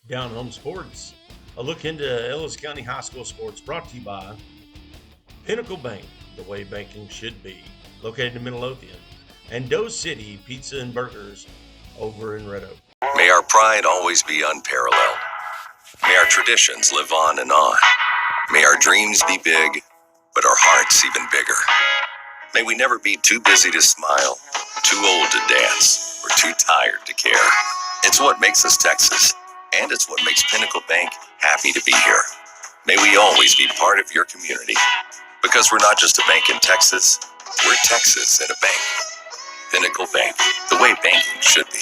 DownHome Sports, a look into Ellis County High School sports brought to you by Pinnacle Bank, the way banking should be, located in Midlothian, and Doe City Pizza and Burgers over in Red Oak. May our pride always be unparalleled. May our traditions live on and on. May our dreams be big, but our hearts even bigger. May we never be too busy to smile, too old to dance, or too tired to care. It's what makes us Texas, and it's what makes Pinnacle Bank happy to be here. May we always be part of your community, because we're not just a bank in Texas, we're Texas in a bank. Pinnacle Bank, the way banking should be.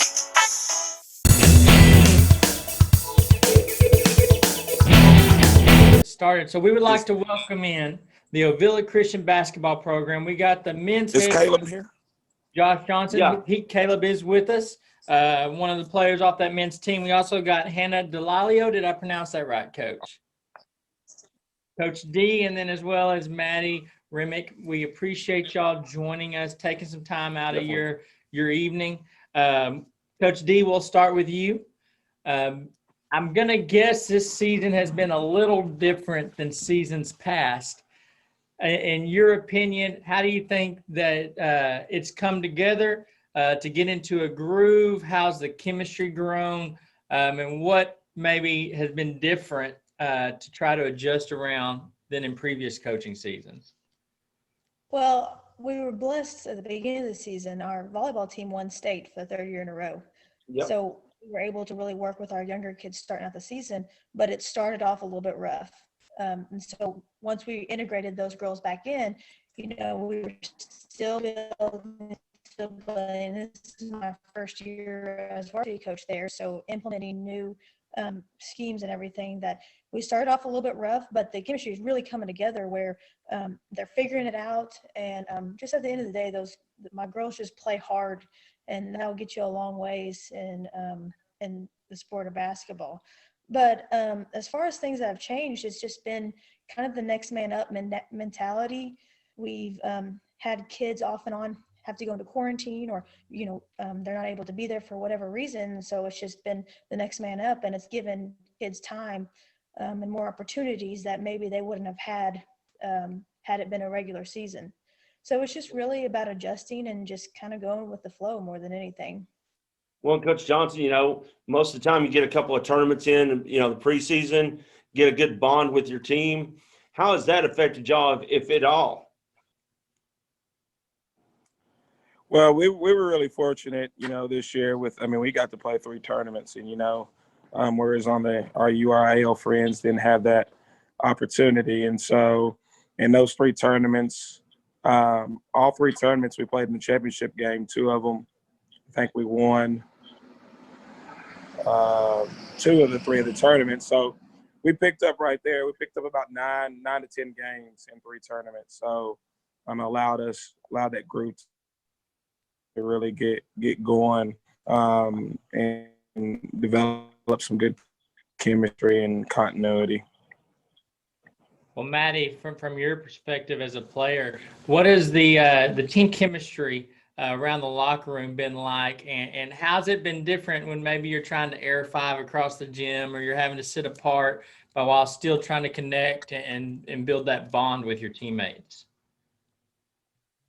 Started. So we would like to welcome in the Ovilla Christian basketball program. We got the men's Is head Caleb coach, here? Josh Johnson. Yeah. Caleb is with us, one of the players off that men's team. We also got Hannah Delalio. Did I pronounce that right, Coach? Coach D, and then as well as Maddie Remick. We appreciate y'all joining us, taking some time out of your evening. Coach D, we'll start with you. I'm going to guess this season has been a little different than seasons past. In your opinion, how do you think that it's come together to get into a groove? How's the chemistry grown? And what maybe has been different to try to adjust around than in previous coaching seasons? Well, we were blessed at the beginning of the season. Our volleyball team won state for the third year in a row. Yep. So we were able to really work with our younger kids starting out the season, but it started off a little bit rough. And so once we integrated those girls back in, we were still building, still playing. This is my first year as varsity coach there, so implementing new schemes and everything. That we started off a little bit rough, but the chemistry is really coming together where they're figuring it out. And just at the end of the day, my girls just play hard, and that'll get you a long ways in the sport of basketball. But as far as things that have changed, it's just been kind of the next man up mentality. We've had kids off and on have to go into quarantine, or they're not able to be there for whatever reason. So it's just been the next man up, and it's given kids time and more opportunities that maybe they wouldn't have had had it been a regular season. So it's just really about adjusting and just kind of going with the flow more than anything. Well, Coach Johnson, most of the time you get a couple of tournaments in, the preseason, get a good bond with your team. How has that affected y'all, if at all? Well, we were really fortunate, this year we got to play 3 tournaments, and, whereas on our URAL friends didn't have that opportunity. And so in those 3 tournaments, all 3 tournaments we played in the championship game. 2 of them, I think we won 2 of the 3 of the tournaments. So we picked up right there. We picked up about 9 to 10 games in 3 tournaments. So allowed that group to really get going and develop some good chemistry and continuity. Well, Maddie, from your perspective as a player, what has the team chemistry around the locker room been like, and how's it been different when maybe you're trying to air 5 across the gym, or you're having to sit apart while still trying to connect and build that bond with your teammates?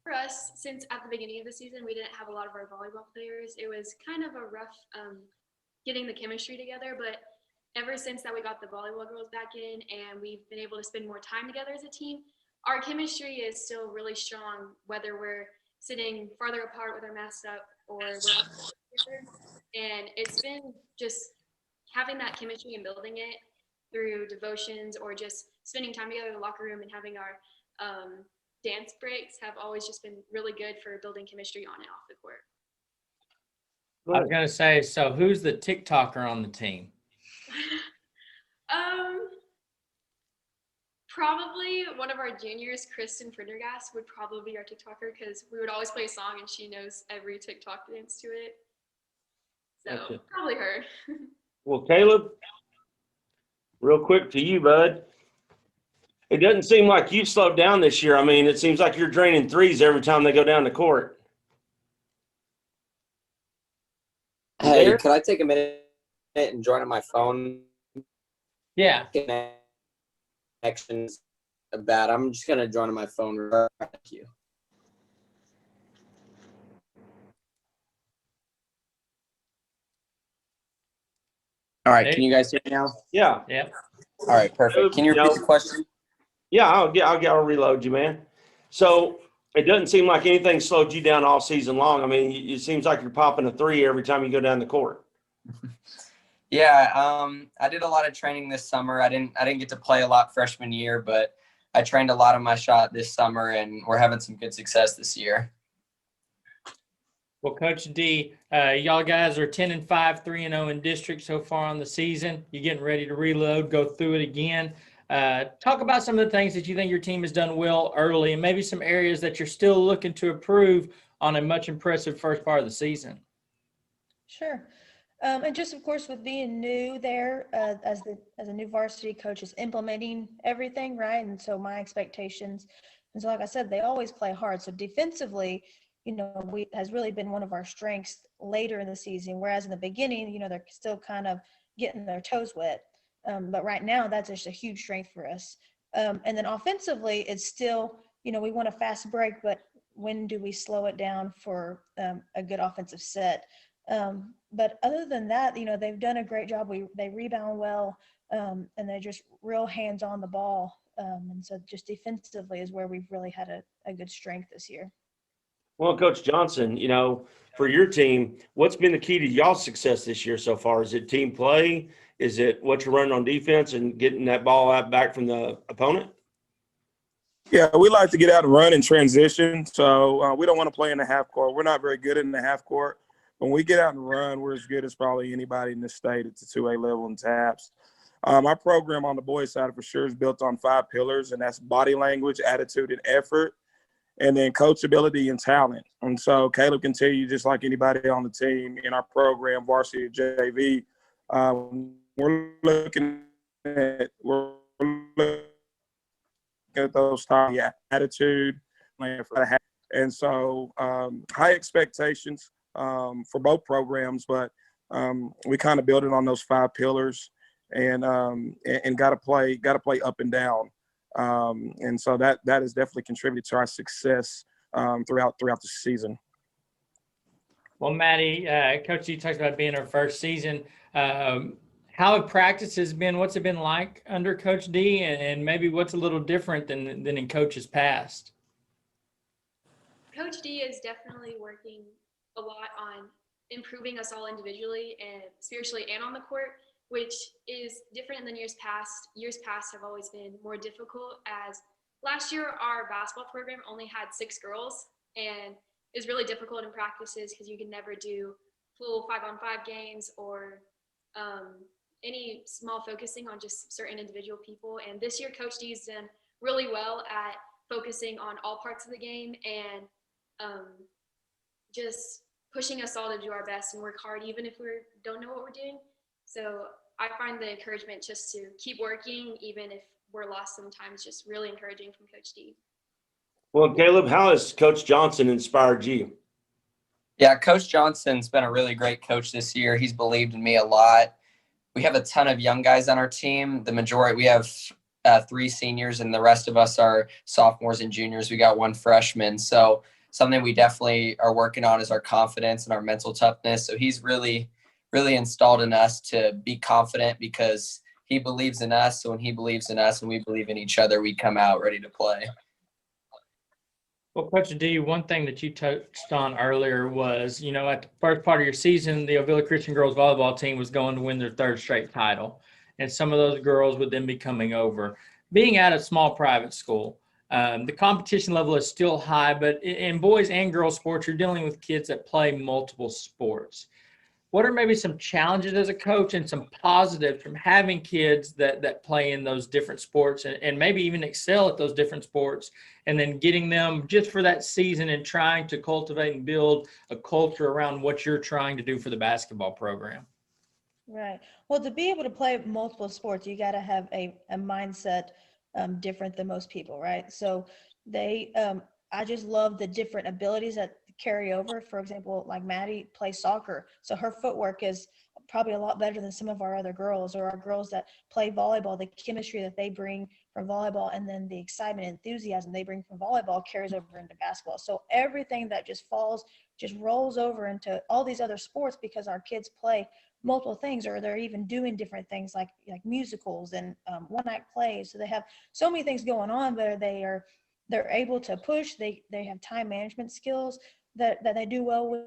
For us, since at the beginning of the season we didn't have a lot of our volleyball players, it was kind of a rough getting the chemistry together. But ever since that we got the volleyball girls back in and we've been able to spend more time together as a team, our chemistry is still really strong, whether we're sitting farther apart with our masks up or we're up together. And it's been just having that chemistry and building it through devotions or just spending time together in the locker room and having our dance breaks have always just been really good for building chemistry on and off the court. I was going to say, so who's the TikToker on the team? Probably one of our juniors, Kristen Prendergast, would probably be our TikToker, because we would always play a song and she knows every TikTok dance to it. So Gotcha. Probably her. Well, Caleb, real quick to you, bud. It doesn't seem like you've slowed down this year. It seems like you're draining 3s every time they go down the court. Hey, could I take a minute and joining my phone Yeah. connections bad. I'm just gonna join on my phone. Thank you. All right, can you guys hear me now? Yeah. Yep. All right, perfect. Can you repeat the question? Yeah, I'll reload you, man. So it doesn't seem like anything slowed you down all season long. I mean, it seems like you're popping a three every time you go down the court. Yeah, I did a lot of training this summer. I didn't get to play a lot freshman year, but I trained a lot on my shot this summer, and we're having some good success this year. Well, Coach D, y'all guys are 10-5, 3-0 in district so far on the season. You're getting ready to reload, go through it again. Talk about some of the things that you think your team has done well early, and maybe some areas that you're still looking to improve on a much impressive first part of the season. Sure. And just of course with being new there, as a new varsity coach is implementing everything, right? And so my expectations, and so like I said, they always play hard. So defensively, has really been one of our strengths later in the season, whereas in the beginning, they're still kind of getting their toes wet. But right now, that's just a huge strength for us. And then offensively, it's still, we want a fast break, but when do we slow it down for a good offensive set? But other than that, they've done a great job. They rebound well, and they're just real hands on the ball. And so just defensively is where we've really had a good strength this year. Well, Coach Johnson, for your team, what's been the key to y'all's success this year so far? Is it team play? Is it what you're running on defense and getting that ball out back from the opponent? Yeah, we like to get out and run in transition. So we don't want to play in the half court. We're not very good in the half court. When we get out and run, we're as good as probably anybody in this state at the 2A level in taps. Our program on the boys' side for sure is built on 5 pillars, and that's body language, attitude, and effort, and then coachability and talent. And so Caleb can tell you, just like anybody on the team in our program, varsity JV, we're looking at those attitude, and so high expectations for both programs, but we kind of build it on those 5 pillars, and got to play up and down. And so that has definitely contributed to our success throughout the season. Well, Maddie, Coach G talks about being our first season. How have practices been? What's it been like under Coach D, and maybe what's a little different than in Coach's past? Coach D is definitely working a lot on improving us all individually and spiritually and on the court, which is different than years past. Years past have always been more difficult, as last year our basketball program only had 6 girls, and it's really difficult in practices because you can never do full 5-on-5 games or any small focusing on just certain individual people. And this year Coach D's done really well at focusing on all parts of the game and just pushing us all to do our best and work hard even if we don't know what we're doing. So I find the encouragement just to keep working even if we're lost sometimes just really encouraging from Coach D. Well, Caleb, how has Coach Johnson inspired you? Yeah, Coach Johnson's been a really great coach this year. He's believed in me a lot. We have a ton of young guys on our team. The majority, we have 3 seniors, and the rest of us are sophomores and juniors. We got 1 freshman. So something we definitely are working on is our confidence and our mental toughness. So he's really, really installed in us to be confident because he believes in us. So when he believes in us and we believe in each other, we come out ready to play. Well, Coach D, one thing that you touched on earlier was, at the first part of your season, the Ovilla Christian girls volleyball team was going to win their 3rd straight title. And some of those girls would then be coming over. Being at a small private school, the competition level is still high, but in boys and girls sports, you're dealing with kids that play multiple sports. What are maybe some challenges as a coach and some positives from having kids that play in those different sports and maybe even excel at those different sports, and then getting them just for that season and trying to cultivate and build a culture around what you're trying to do for the basketball program? Right. Well, to be able to play multiple sports, you got to have a mindset different than most people, right? So I just love the different abilities that carry over. For example, like Maddie plays soccer, so her footwork is probably a lot better than some of our other girls, or our girls that play volleyball. The chemistry that they bring from volleyball, and then the excitement and enthusiasm they bring from volleyball carries over into basketball. So everything that just rolls over into all these other sports, because our kids play multiple things, or they're even doing different things like musicals and one act plays. So they have so many things going on, but they're able to push. They have time management skills that they do well with.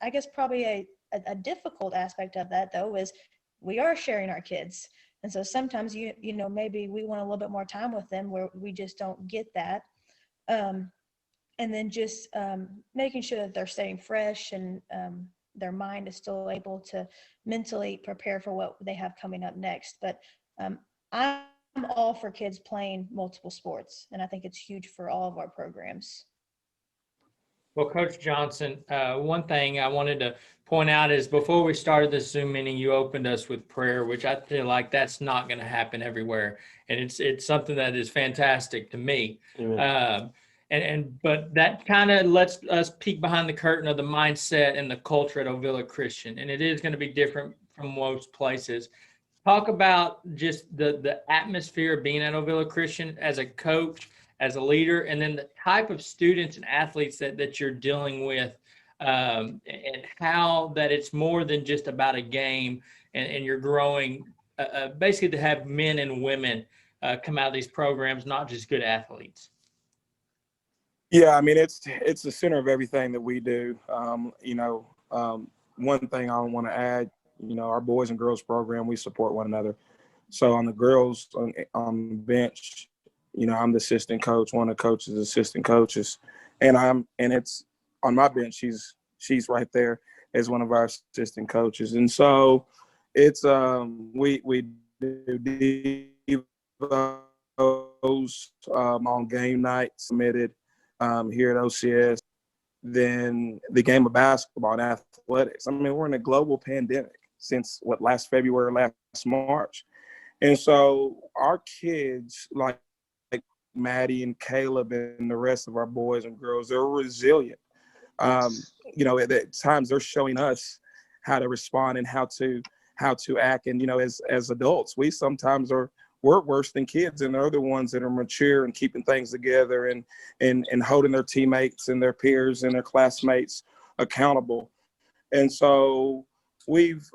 I guess probably a difficult aspect of that, though, is we are sharing our kids. And so sometimes, maybe we want a little bit more time with them where we just don't get that. And then just making sure that they're staying fresh, and their mind is still able to mentally prepare for what they have coming up next. But I'm all for kids playing multiple sports, and I think it's huge for all of our programs. Well, Coach Johnson, one thing I wanted to point out is before we started this Zoom meeting, you opened us with prayer, which I feel like that's not going to happen everywhere. And it's something that is fantastic to me. But that kind of lets us peek behind the curtain of the mindset and the culture at Ovilla Christian. And it is going to be different from most places. Talk about just the atmosphere of being at Ovilla Christian as a coach, as a leader, and then the type of students and athletes that you're dealing with, and how that it's more than just about a game, and you're growing basically to have men and women come out of these programs, not just good athletes. Yeah, I mean, it's the center of everything that we do. One thing I want to add, our boys and girls program, we support one another. So on the girls on the bench, I'm the assistant coach, one of the coaches, assistant coaches, and it's on my bench. She's right there as one of our assistant coaches, and so it's we do devos on game night submitted here at OCS. Then the game of basketball and athletics. I mean, we're in a global pandemic since last February, last March, and so our kids like Maddie and Caleb and the rest of our boys and girls, they're resilient. At times they're showing us how to respond and how to act. And, as adults, we sometimes we're worse than kids, and they're the ones that are mature and keeping things together and holding their teammates and their peers and their classmates accountable. And so we've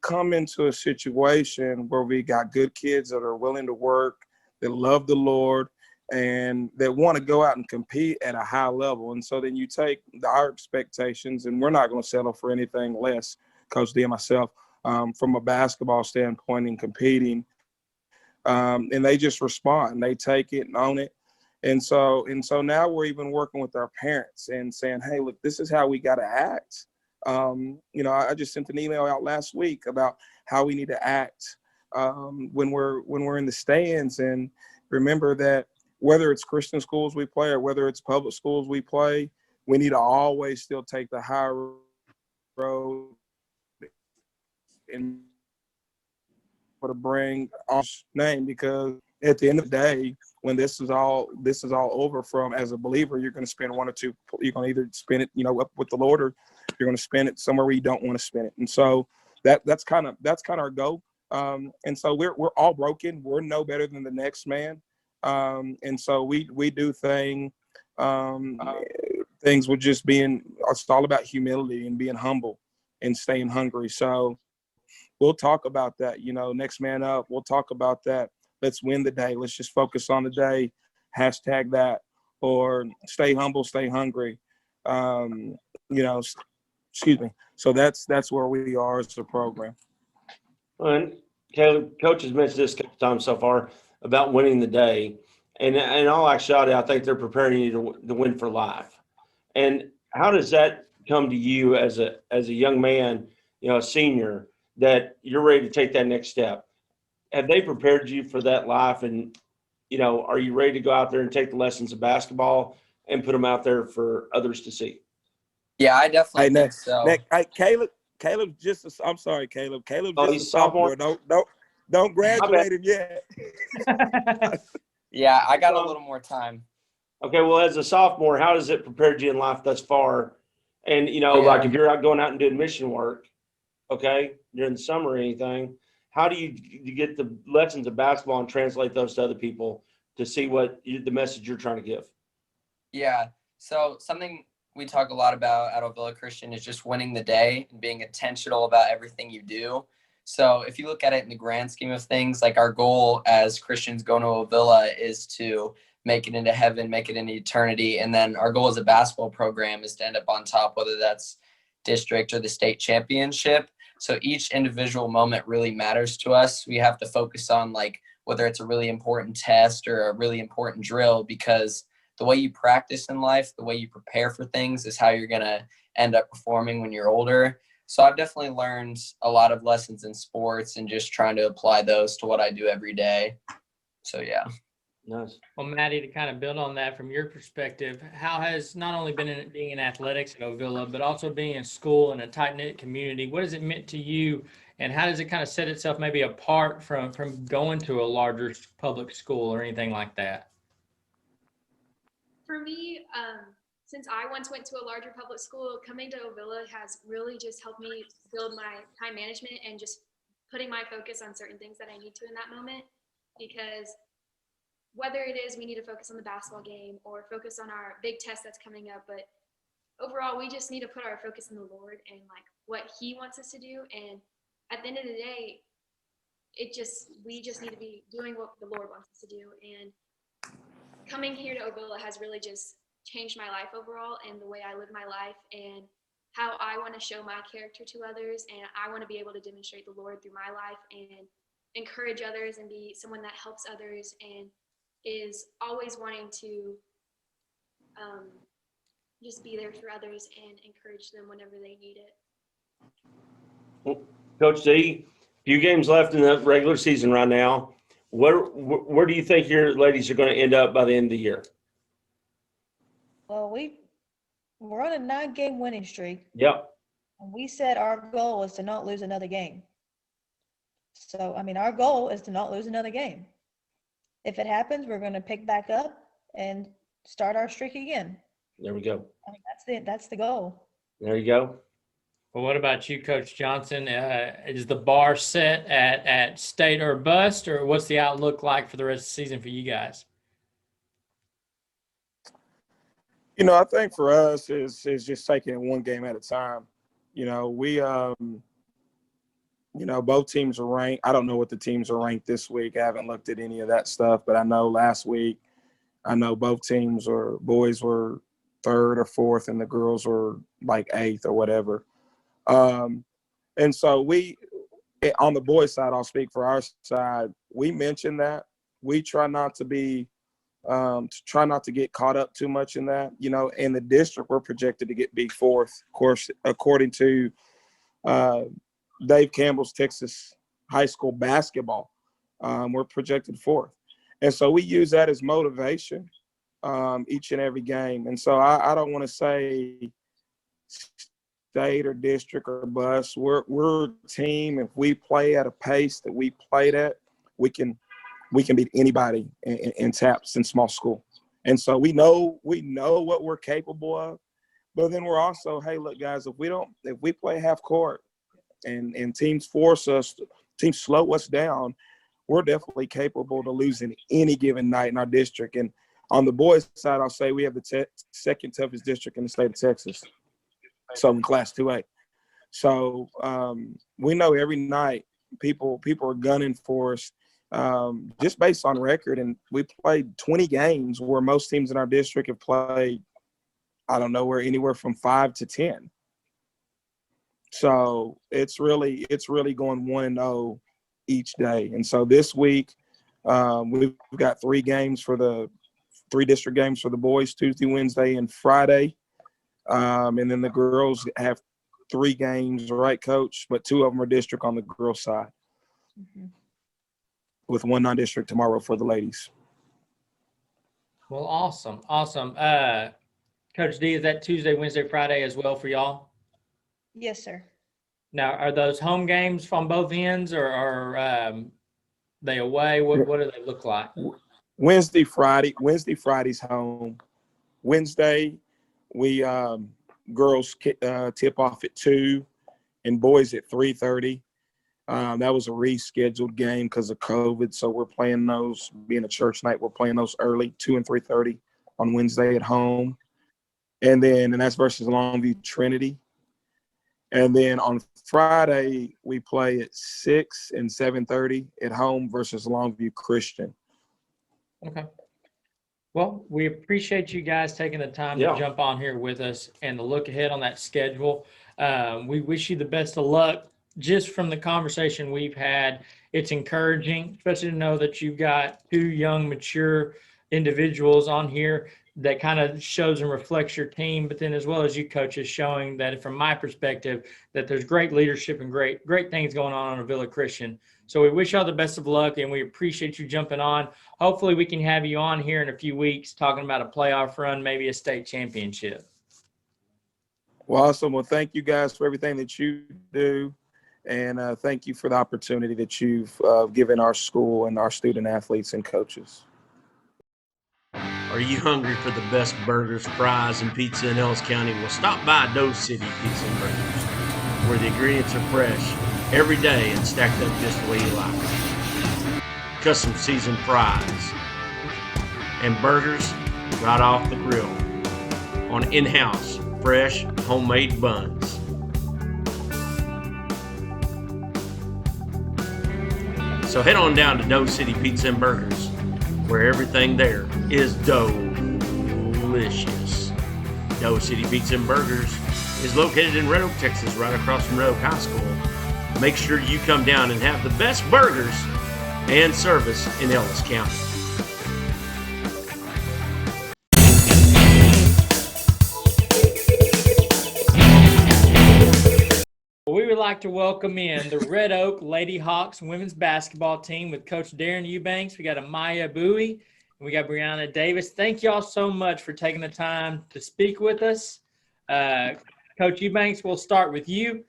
come into a situation where we got good kids that are willing to work, that love the Lord, and that want to go out and compete at a high level. And so then you take our expectations, and we're not going to settle for anything less, Coach D and myself, from a basketball standpoint and competing. And they just respond. They take it and own it. And so now we're even working with our parents and saying, hey, look, this is how we got to act. I just sent an email out last week about how we need to act when we're in the stands, and remember that whether it's Christian schools we play or whether it's public schools we play, we need to always still take the high road and to bring our name, because at the end of the day, when this is all over, from as a believer, you're going to spend one or two. You're going to either spend it, up with the Lord, or you're going to spend it somewhere where you don't want to spend it. And so that's kind of our goal. And so we're all broken. We're no better than the next man. And so we do things with just being, it's all about humility and being humble and staying hungry. So we'll talk about that, next man up. We'll talk about that. Let's win the day. Let's just focus on the day. Hashtag that, or stay humble, stay hungry. Excuse me. So that's where we are as a program. And Caleb, Coach has mentioned this a couple times so far about winning the day. And in all actuality, I think they're preparing you to win for life. And how does that come to you as a young man, a senior, that you're ready to take that next step? Have they prepared you for that life? And, are you ready to go out there and take the lessons of basketball and put them out there for others to see? Yeah, I definitely think so. Caleb I'm sorry, Caleb. Caleb's Oh, just he's a sophomore. Don't graduate him yet. Yeah, I got a little more time. Okay, well, as a sophomore, how does it prepare you in life thus far? And, like if you're going out and doing mission work, okay, during the summer or anything, how do you get the lessons of basketball and translate those to other people to see what the message you're trying to give? Yeah. So something we talk a lot about at Ovilla Christian is just winning the day and being intentional about everything you do. So if you look at it in the grand scheme of things, like our goal as Christians going to Ovilla is to make it into heaven, make it into eternity. And then our goal as a basketball program is to end up on top, whether that's district or the state championship. So each individual moment really matters to us. We have to focus on like whether it's a really important test or a really important drill, because the way you practice in life, the way you prepare for things is how you're going to end up performing when you're older. So I've definitely learned a lot of lessons in sports and just trying to apply those to what I do every day. So, yeah. Nice. Well, Maddie, to kind of build on that from your perspective, how has not only being in athletics at Ovilla, but also being in school in a tight-knit community, what has it meant to you, and how does it kind of set itself maybe apart from going to a larger public school or anything like that? For me, since I once went to a larger public school, coming to Ovilla has really just helped me build my time management and just putting my focus on certain things that I need to in that moment. Because whether it is we need to focus on the basketball game or focus on our big test that's coming up, but overall we just need to put our focus in the Lord and like what He wants us to do. And at the end of the day, we just need to be doing what the Lord wants us to do. And coming here to Ovilla has really just changed my life overall and the way I live my life and how I want to show my character to others. And I want to be able to demonstrate the Lord through my life and encourage others and be someone that helps others and is always wanting to just be there for others and encourage them whenever they need it. Coach D, few games left in the regular season right now. Where do you think your ladies are going to end up by the end of the year? Well, we're on a 9-game winning streak. Yep. And we said our goal is to not lose another game. So, I mean, our goal is to not lose another game. If it happens, we're going to pick back up and start our streak again. There we go. I mean, that's the goal. There you go. Well, what about you, Coach Johnson? Is the bar set at state or bust, or what's the outlook like for the rest of the season for you guys? You know, I think for us is just taking it one game at a time. You know, we you know, both teams are ranked. I don't know what the teams are ranked this week. I haven't looked at any of that stuff, but I know last week, I know both teams boys were 3rd or 4th and the girls were like 8th or whatever. And so on the boys' side, I'll speak for our side. We mentioned that we try not to get caught up too much in that. You know, in the district, we're projected to be 4th. Of course, according to Dave Campbell's Texas high school basketball, we're projected 4th. And so we use that as motivation each and every game. And so I don't want to say state or district or bus. We're a team. If we play at a pace that we played at, we can beat anybody in TAPS in small school. And so we know what we're capable of. But then we're also, hey, look, guys, if we play half court and teams teams slow us down, we're definitely capable of losing any given night in our district. And on the boys' side, I'll say we have the second toughest district in the state of Texas. So in Class 2A. So we know every night people are gunning for us just based on record. And we played 20 games where most teams in our district have played, I don't know, anywhere from 5 to 10. So it's really going 1-0 each day. And so this week we've got 3 district games for the boys, Tuesday, Wednesday, and Friday. And then the girls have 3 games, right, Coach? But 2 of them are district on the girls' side, with 1 non-district tomorrow for the ladies. Well, awesome. Coach D, is that Tuesday, Wednesday, Friday as well for y'all? Yes, sir. Now, are those home games from both ends, or are they away? What do they look like? Wednesday, Friday's home. Wednesday, we girls tip off at 2, and boys at 3:30. That was a rescheduled game because of COVID. So we're playing those, being a church night, we're playing those early, 2 and 3:30 on Wednesday at home. And that's versus Longview Trinity. And then on Friday, we play at 6 and 7:30 at home versus Longview Christian. Okay. Well, we appreciate you guys taking the time to jump on here with us and to look ahead on that schedule. We wish you the best of luck. Just from the conversation we've had, it's encouraging, especially to know that you've got two young, mature individuals on here that kind of shows and reflects your team, but then as well as you coaches showing that from my perspective, that there's great leadership and great things going on Ovilla Christian. So we wish y'all the best of luck and we appreciate you jumping on. Hopefully we can have you on here in a few weeks talking about a playoff run, maybe a state championship. Well, awesome. Well, thank you guys for everything that you do. And thank you for the opportunity that you've given our school and our student athletes and coaches. Are you hungry for the best burgers, fries, and pizza in Ellis County? Well, stop by Doe City Pizza and Burgers, where the ingredients are fresh every day and stacked up just the way you like it. Custom seasoned fries and burgers right off the grill on in-house fresh homemade buns. So head on down to Doe City Pizza and Burgers, where everything there is delicious. Doe City Pizza and Burgers is located in Red Oak, Texas, right across from Red Oak High School. Make sure you come down and have the best burgers and service in Ellis County. We would like to welcome in the Red Oak Lady Hawks women's basketball team with Coach Darren Eubanks. We got Amaya Bowie and we got Brianna Davis. Thank y'all so much for taking the time to speak with us. Coach Eubanks, we'll start with you.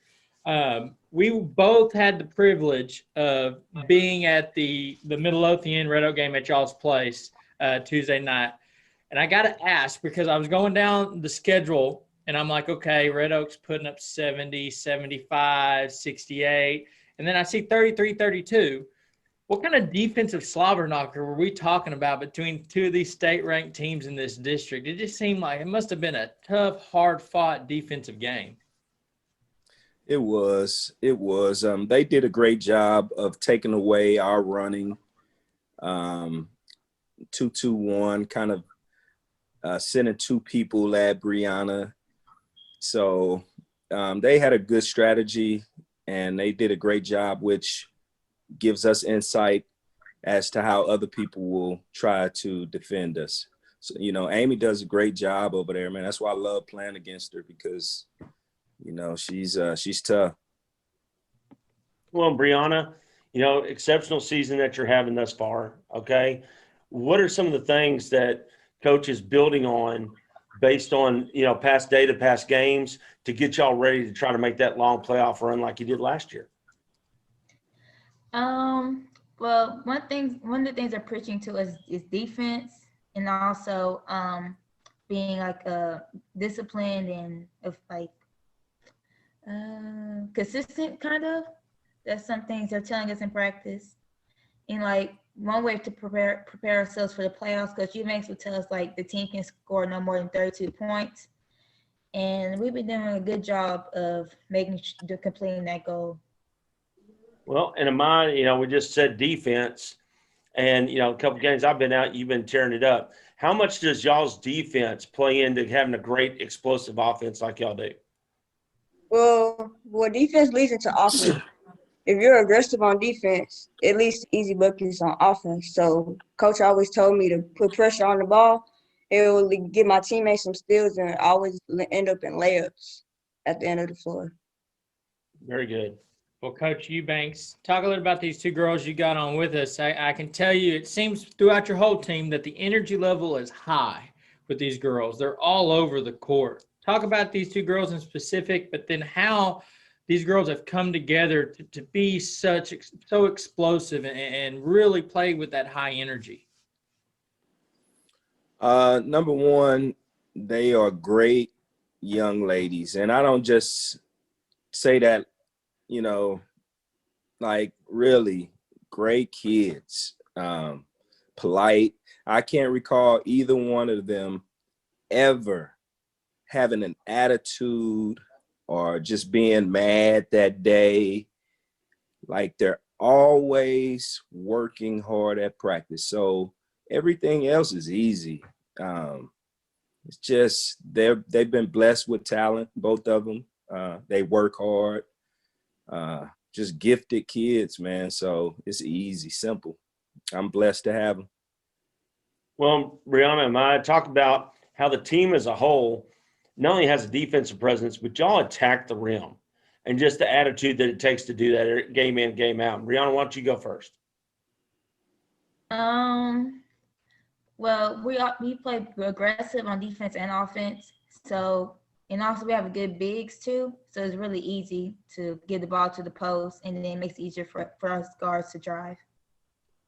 We both had the privilege of being at the Midlothian Red Oak game at y'all's place Tuesday night. And I got to ask, because I was going down the schedule and I'm like, okay, Red Oak's putting up 70, 75, 68. And then I see 33, 32. What kind of defensive slobber knocker were we talking about between two of these state-ranked teams in this district? It just seemed like it must have been a tough, hard-fought defensive game. It was. They did a great job of taking away our running 2-2-1, kind of sending two people at Brianna. So they had a good strategy and they did a great job, which gives us insight as to how other people will try to defend us. So, Amy does a great job over there, man. That's why I love playing against her because, she's tough. Well, Brianna, exceptional season that you're having thus far. Okay. What are some of the things that Coach is building on based on, past data, past games to get y'all ready to try to make that long playoff run like you did last year? Well, one of the things I'm preaching to is defense and also being disciplined and consistent kind of. That's some things they're telling us in practice. And one way to prepare ourselves for the playoffs, Coach Eubanks would tell us the team can score no more than 32 points. And we've been doing a good job of completing that goal. Well, and in mine, we just said defense and, a couple games I've been out, you've been tearing it up. How much does y'all's defense play into having a great explosive offense like y'all do? Well, defense leads into offense. If you're aggressive on defense, it leads to easy buckets on offense. So Coach always told me to put pressure on the ball. It will give my teammates some steals and always end up in layups at the end of the floor. Very good. Well, Coach Eubanks, talk a little about these two girls you got on with us. I can tell you it seems throughout your whole team that the energy level is high with these girls. They're all over the court. Talk about these two girls in specific, but then how these girls have come together to be so explosive and really play with that high energy. Number one, they are great young ladies. And I don't just say that you know, like really great kids, polite. I can't recall either one of them ever having an attitude or just being mad that day. Like they're always working hard at practice. So everything else is easy. It's just they've been blessed with talent, both of them. They work hard. Just gifted kids, man. So it's easy, simple. I'm blessed to have them. Well, Brianna and I talk about how the team as a whole not only has a defensive presence, but y'all attack the rim and just the attitude that it takes to do that game in, game out. Brianna, why don't you go first? Well, we play aggressive on defense and offense. So, and also we have good bigs too. So it's really easy to get the ball to the post, and then it makes it easier for us guards to drive.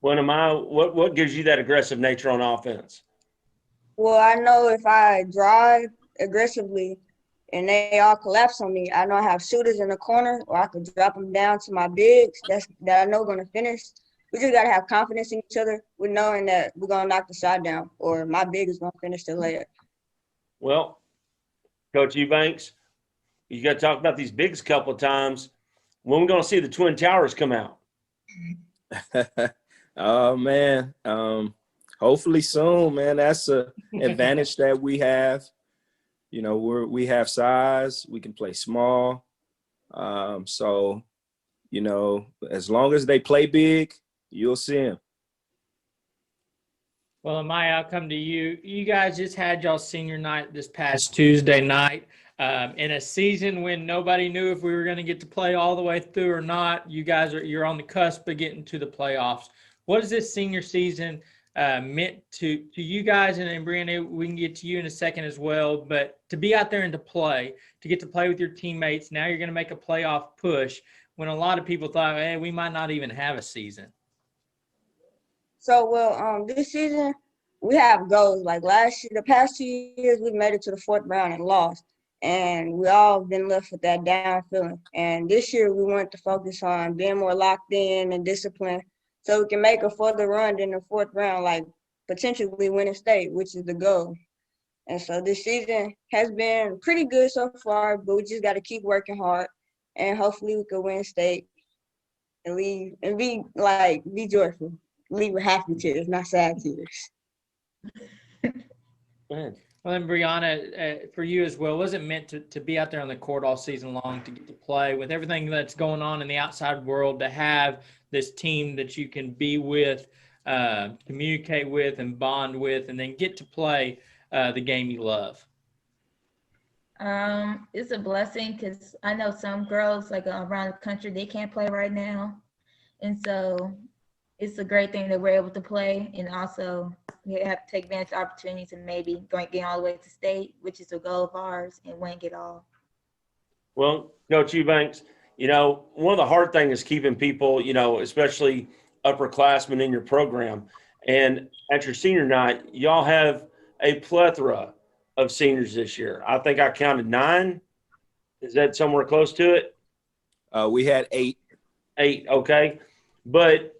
What gives you that aggressive nature on offense? Well, I know if I drive aggressively and they all collapse on me, I know I have shooters in the corner, or I could drop them down to my bigs that I know going to finish. We just got to have confidence in each other with knowing that we're going to knock the shot down, or my big is going to finish the layup. Well, Coach Eubanks, you got to talk about these bigs a couple of times. When are we going to see the Twin Towers come out? Oh, man. Hopefully soon, man. That's an advantage that we have. You know, we have size. We can play small. So, you know, as long as they play big, you'll see them. Well, my outcome to you, you guys just had y'all senior night this past Tuesday night. In a season when nobody knew if we were going to get to play all the way through or not, you're on the cusp of getting to the playoffs. What has this senior season meant to you guys? And Brianna, we can get to you in a second as well. But to be out there and to get to play with your teammates, now you're going to make a playoff push when a lot of people thought, hey, we might not even have a season. So, this season we have goals. Like last year, the past 2 years, we made it to the fourth round and lost. And we all been left with that down feeling. And this year we want to focus on being more locked in and disciplined so we can make a further run in the fourth round, like potentially win a state, which is the goal. And so this season has been pretty good so far, but we just got to keep working hard, and hopefully we can win state and leave and be joyful. Leave with happy tears, not sad tears. Well, then Brianna, for you as well, was it meant to be out there on the court all season long, to get to play with everything that's going on in the outside world, to have this team that you can be with, communicate with and bond with, and then get to play the game you love? It's a blessing because I know some girls around the country, they can't play right now. And so it's a great thing that we're able to play, and also we have to take advantage of opportunities and maybe get all the way to state, which is a goal of ours, and win it all. Well, Coach Eubanks, one of the hard things is keeping people, especially upperclassmen in your program. And at your senior night, y'all have a plethora of seniors this year. I think I counted 9. Is that somewhere close to it? We had 8. 8, okay. But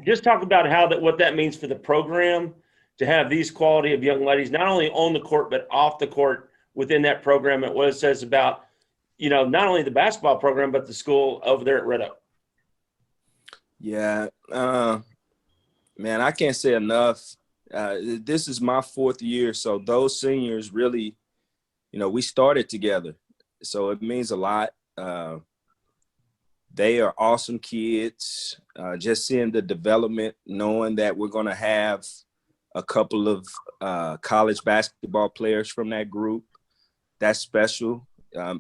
just talk about what that means for the program to have these quality of young ladies, not only on the court, but off the court within that program, and what it says about, not only the basketball program, but the school over there at Red Oak. Yeah, man, I can't say enough. This is my 4th year, so those seniors really, we started together, so it means a lot. They are awesome kids. Just seeing the development, knowing that we're going to have a couple of college basketball players from that group, that's special.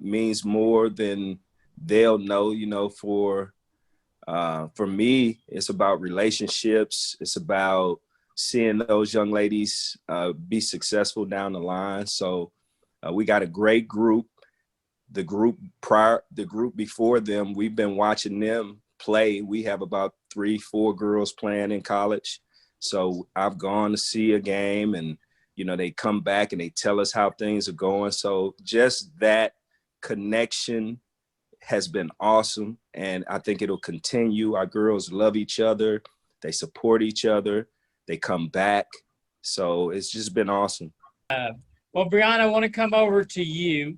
Means more than they'll know. For me, it's about relationships. It's about seeing those young ladies be successful down the line. So we got a great group. The group before them, we've been watching them play. We have about 3-4 girls playing in college. So I've gone to see a game, and, they come back and they tell us how things are going. So just that connection has been awesome, and I think it'll continue. Our girls love each other. They support each other. They come back. So it's just been awesome. Well, Brianna, I want to come over to you.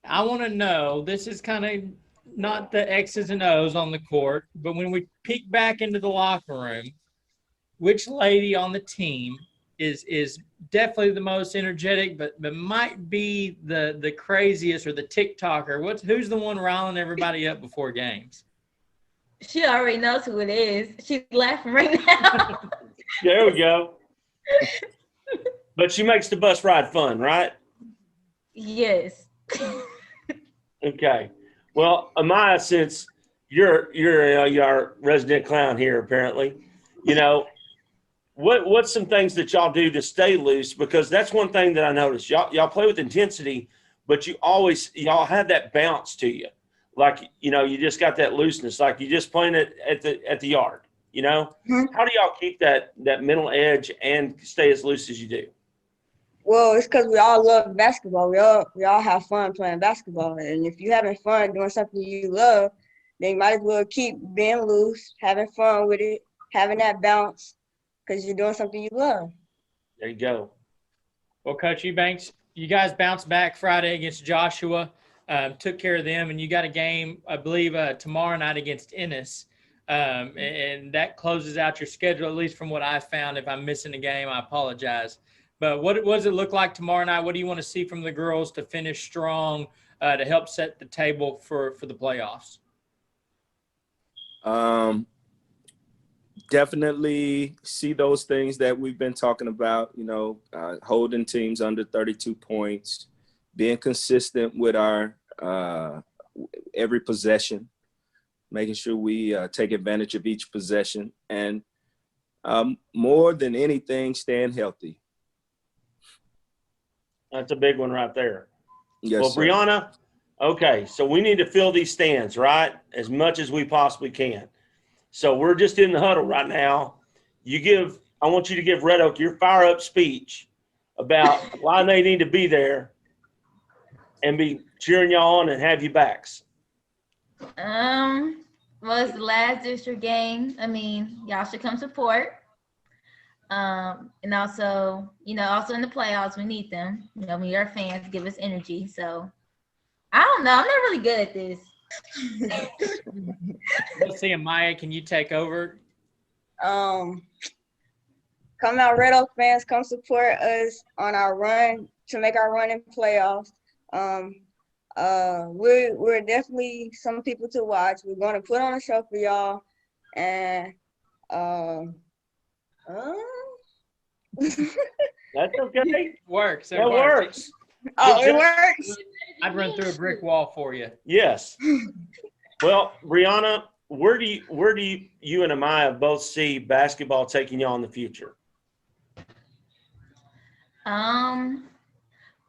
I want to know, this is kind of not the X's and O's on the court, but when we peek back into the locker room, which lady on the team is definitely the most energetic, but might be the craziest or the TikToker? Who's the one riling everybody up before games? She already knows who it is. She's laughing right now. There we go. But she makes the bus ride fun, right? Yes. Okay. Well, Amaya, since you're our resident clown here, apparently, what's some things that y'all do to stay loose? Because that's one thing that I noticed. Y'all play with intensity, but y'all have that bounce to you. Like, you just got that looseness, like you just playing it at the yard, Mhm. How do y'all keep that mental edge and stay as loose as you do? Well, it's because we all love basketball. We all have fun playing basketball. And if you're having fun doing something you love, then you might as well keep being loose, having fun with it, having that bounce, because you're doing something you love. There you go. Well, Coach Eubanks, you guys bounced back Friday against Joshua, took care of them, and you got a game, I believe, tomorrow night against Ennis. And that closes out your schedule, at least from what I found. If I'm missing a game, I apologize. But what does it look like tomorrow night? What do you want to see from the girls to finish strong, to help set the table for the playoffs? Definitely see those things that we've been talking about, holding teams under 32 points, being consistent with our every possession, making sure we take advantage of each possession, and more than anything, staying healthy. That's a big one right there. Yes, well, sir. Brianna, okay, so we need to fill these stands, right, as much as we possibly can. So we're just in the huddle right now. I want you to give Red Oak your fire-up speech about why they need to be there and be cheering y'all on and have you backs. Well, it's the last district game. I mean, y'all should come support. And also, also in the playoffs, we need them. We are fans, give us energy. So I don't know. I'm not really good at this. Let's see, Amaya, can you take over? Come out, Red Oak fans, come support us on our run to make our run in playoffs. We're definitely some people to watch. We're going to put on a show for y'all, and that's okay. Works. That works. Oh, it works. I'd run through a brick wall for you. Yes. Well, Brianna, where do you and Amaya both see basketball taking y'all in the future?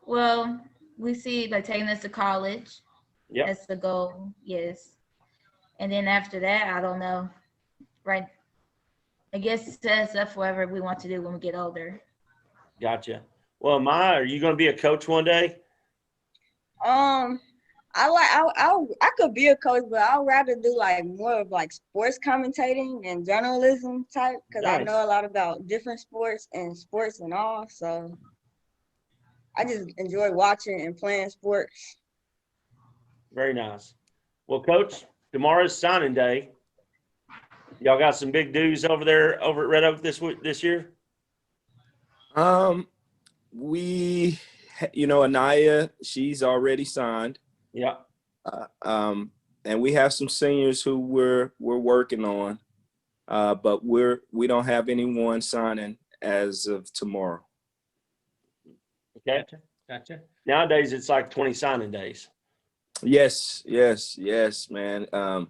Well, we see taking us to college. Yeah. That's the goal. Yes. And then after that, I don't know. Right. I guess it sets up for whatever we want to do when we get older. Gotcha. Well, Amaya, are you going to be a coach one day? I could be a coach, but I'd rather do more of sports commentating and journalism type, because Nice. I know a lot about different sports and all. So I just enjoy watching and playing sports. Very nice. Well, Coach, tomorrow's signing day. Y'all got some big dues over there over at Red Oak this year? Anaya, she's already signed. Yeah. And we have some seniors who we're working on, but we don't have anyone signing as of tomorrow. Okay. Gotcha. Nowadays, it's like 20 signing days. Yes, man.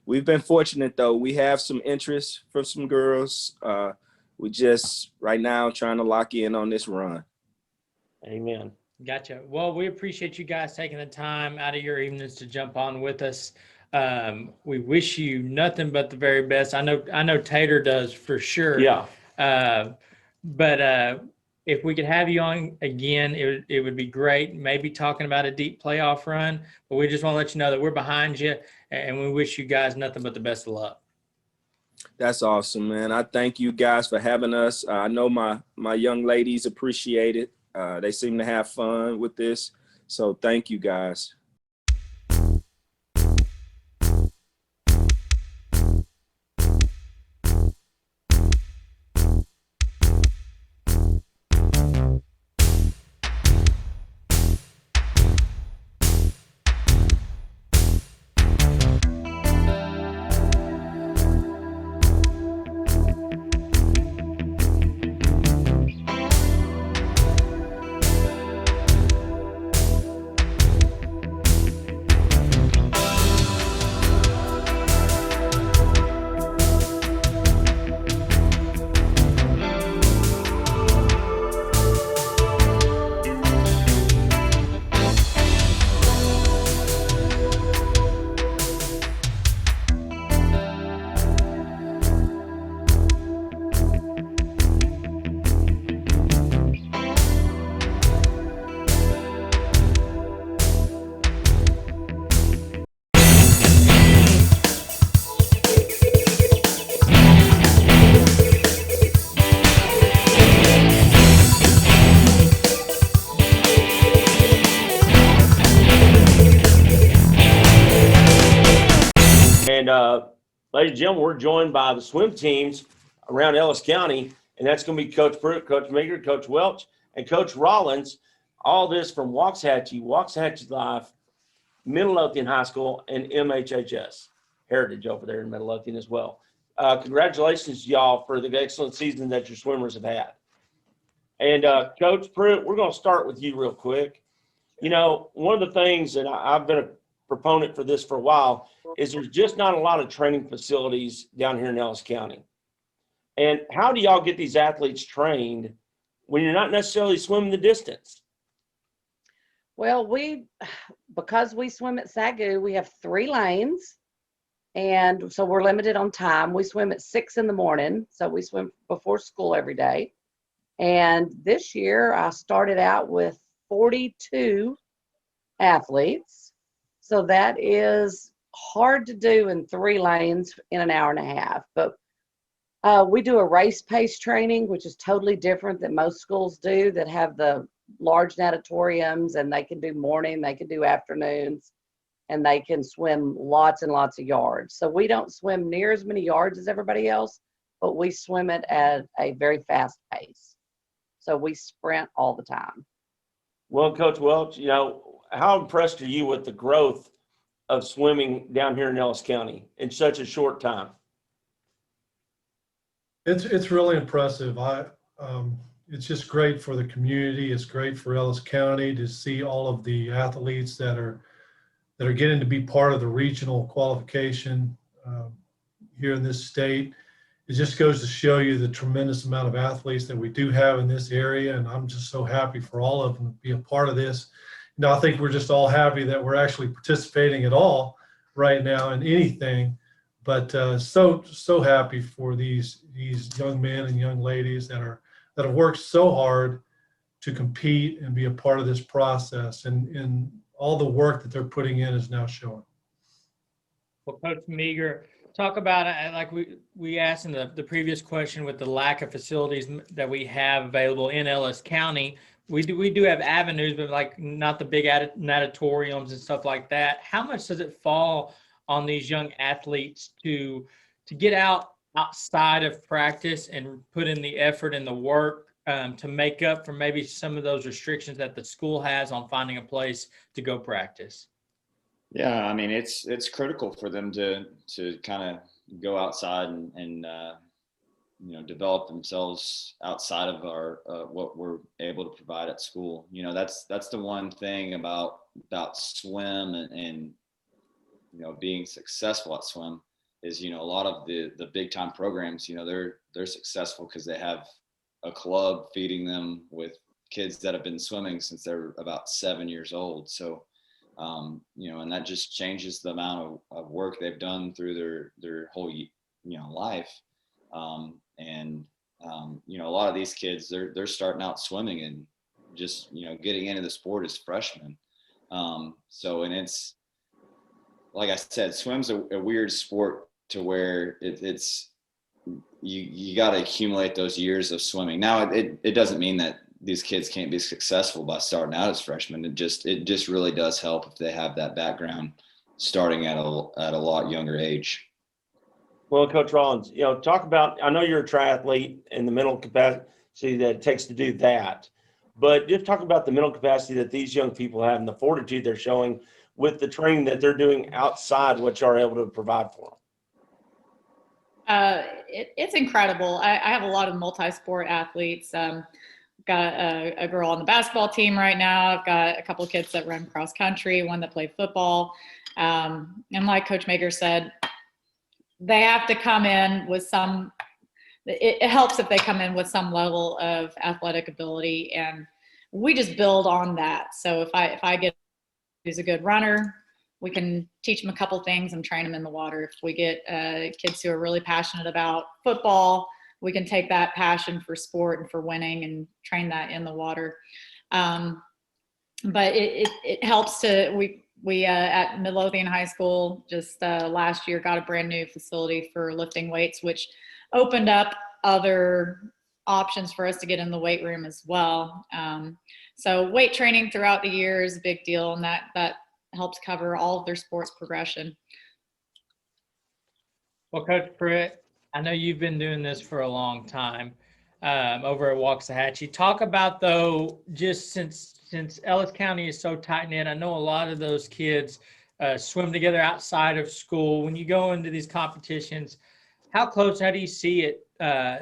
We've been fortunate, though. We have some interest from some girls. We just right now trying to lock in on this run. Amen. Gotcha. Well, we appreciate you guys taking the time out of your evenings to jump on with us. We wish you nothing but the very best. I know Tater does for sure. Yeah. But if we could have you on again, it would be great. Maybe talking about a deep playoff run, but we just want to let you know that we're behind you, and we wish you guys nothing but the best of luck. That's awesome, man. I thank you guys for having us. I know my young ladies appreciate it. They seem to have fun with this. So thank you guys. And ladies and gentlemen, we're joined by the swim teams around Ellis County, and that's going to be Coach Pruitt, Coach Meager, Coach Welch, and Coach Rollins. All this from Waxahachie, Waxahachie Life, Midlothian High School, and MHHS Heritage over there in Midlothian as well. Congratulations, y'all, for the excellent season that your swimmers have had. And Coach Pruitt, we're going to start with you real quick. You know, one of the things, and I've been a proponent for this for a while, is there's just not a lot of training facilities down here in Ellis County. And how do y'all get these athletes trained when you're not necessarily swimming the distance? Well, because we swim at Sagu, we have 3 lanes. And so we're limited on time. We swim at 6 in the morning. So we swim before school every day. And this year I started out with 42 athletes. So that is hard to do in 3 lanes in an hour and a half. But we do a race pace training, which is totally different than most schools do that have the large natatoriums, and they can do morning, they can do afternoons, and they can swim lots and lots of yards. So we don't swim near as many yards as everybody else, but we swim it at a very fast pace. So we sprint all the time. Well, Coach Welch, you know, how impressed are you with the growth of swimming down here in Ellis County in such a short time? It's really impressive. It's just great for the community. It's great for Ellis County to see all of the athletes that are getting to be part of the regional qualification here in this state. It just goes to show you the tremendous amount of athletes that we do have in this area, and I'm just so happy for all of them to be a part of this. You know, I think we're just all happy that we're actually participating at all right now in anything, but so happy for these young men and young ladies that have worked so hard to compete and be a part of this process, and all the work that they're putting in is now showing. Well, Coach Meager, talk about it like we asked in the previous question with the lack of facilities that we have available in Ellis County. We do have avenues, but like not the big natatoriums and stuff like that. How much does it fall on these young athletes to get outside of practice and put in the effort and the work to make up for maybe some of those restrictions that the school has on finding a place to go practice? Yeah, I mean, it's critical for them to kind of go outside and you know, develop themselves outside of our what we're able to provide at school. You know, that's the one thing about swim and you know, being successful at swim is, you know, a lot of the big time programs, you know, they're successful because they have a club feeding them with kids that have been swimming since they're about 7 years old. So you know, and that just changes the amount of work they've done through their whole, you know, life. And a lot of these kids, they're starting out swimming and just, getting into the sport as freshmen. And it's, like I said, swim's a weird sport to where it's you got to accumulate those years of swimming. Now it doesn't mean that these kids can't be successful by starting out as freshmen. It just really does help if they have that background starting at a lot younger age. Well, Coach Rollins, talk about, I know you're a triathlete and the mental capacity that it takes to do that, but just talk about the mental capacity that these young people have and the fortitude they're showing with the training that they're doing outside what you're able to provide for them. It's incredible. I have a lot of multi-sport athletes. Got a girl on the basketball team right now. I've got a couple of kids that run cross country, one that played football. And like Coach Maker said, they have to come in with some, it helps if they come in with some level of athletic ability, and we just build on that. So if I get who's a good runner, we can teach them a couple things and train them in the water. If we get kids who are really passionate about football, we can take that passion for sport and for winning and train that in the water. But it helps to, we at Midlothian High School just last year got a brand new facility for lifting weights, which opened up other options for us to get in the weight room as well. So weight training throughout the year is a big deal, and that helps cover all of their sports progression. Well, Coach Pruitt, I know you've been doing this for a long time over at Waxahachie. Talk about, though, just since Ellis County is so tight-knit, I know a lot of those kids swim together outside of school. When you go into these competitions, how do you see it,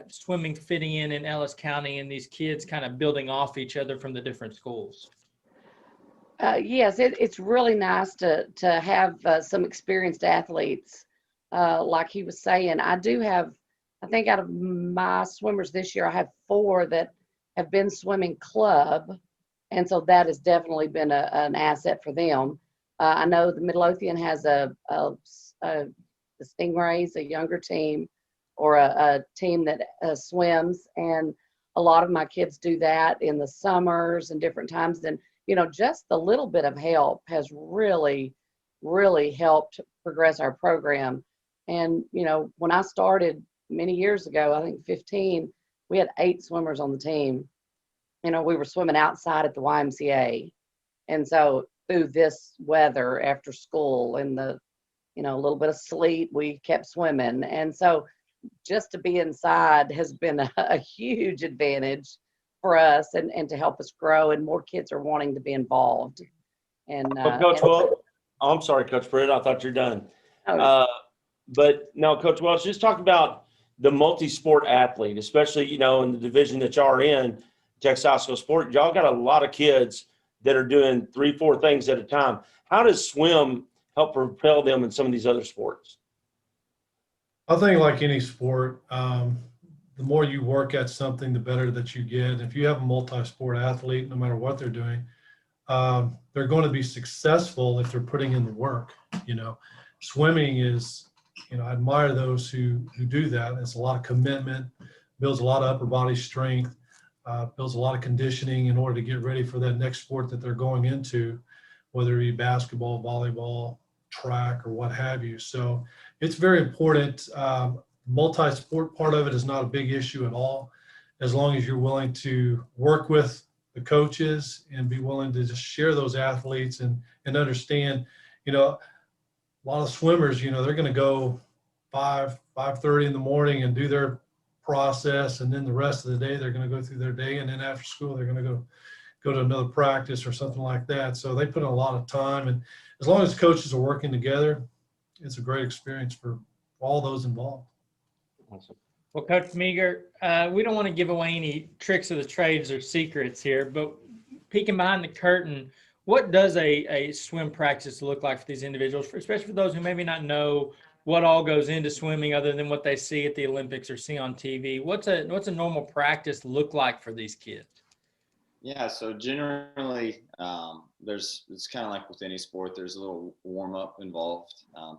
swimming fitting in Ellis County and these kids kind of building off each other from the different schools? Yes, it's really nice to have some experienced athletes. Like he was saying, I think out of my swimmers this year, I have 4 that have been swimming club. And so that has definitely been an asset for them. I know the Midlothian has the Stingrays, a younger team, or a team that swims. And a lot of my kids do that in the summers and different times. And, just the little bit of help has really, really helped progress our program. And, when I started many years ago, I think 15, we had 8 swimmers on the team. We were swimming outside at the YMCA. And so through this weather after school and the, a little bit of sleet, we kept swimming. And so just to be inside has been a huge advantage for us and to help us grow, and more kids are wanting to be involved. And I'm sorry, Coach Pruitt, I thought you're done. But no, Coach Welch, just talk about the multi-sport athlete, especially, in the division that y'all are in, Texas High School Sport. Y'all got a lot of kids that are doing 3-4 things at a time. How does swim help propel them in some of these other sports? I think like any sport, the more you work at something, the better that you get. If you have a multi-sport athlete, no matter what they're doing, they're going to be successful if they're putting in the work. Swimming is, I admire those who do that. It's a lot of commitment, builds a lot of upper body strength, builds a lot of conditioning in order to get ready for that next sport that they're going into, whether it be basketball, volleyball, track, or what have you. So it's very important. Multi-sport part of it is not a big issue at all, as long as you're willing to work with the coaches and be willing to just share those athletes and understand, a lot of swimmers, they're going to go 5:30 in the morning and do their process, and then the rest of the day they're going to go through their day, and then after school they're going to go to another practice or something like that. So they put in a lot of time, and as long as coaches are working together, it's a great experience for all those involved. Awesome. Well, Coach Meager, we don't want to give away any tricks of the trades or secrets here, but peeking behind the curtain, what does a swim practice look like for these individuals, especially for those who maybe not know what all goes into swimming other than what they see at the Olympics or see on TV? What's a normal practice look like for these kids? Yeah, so generally, it's kind of like with any sport, there's a little warm up involved,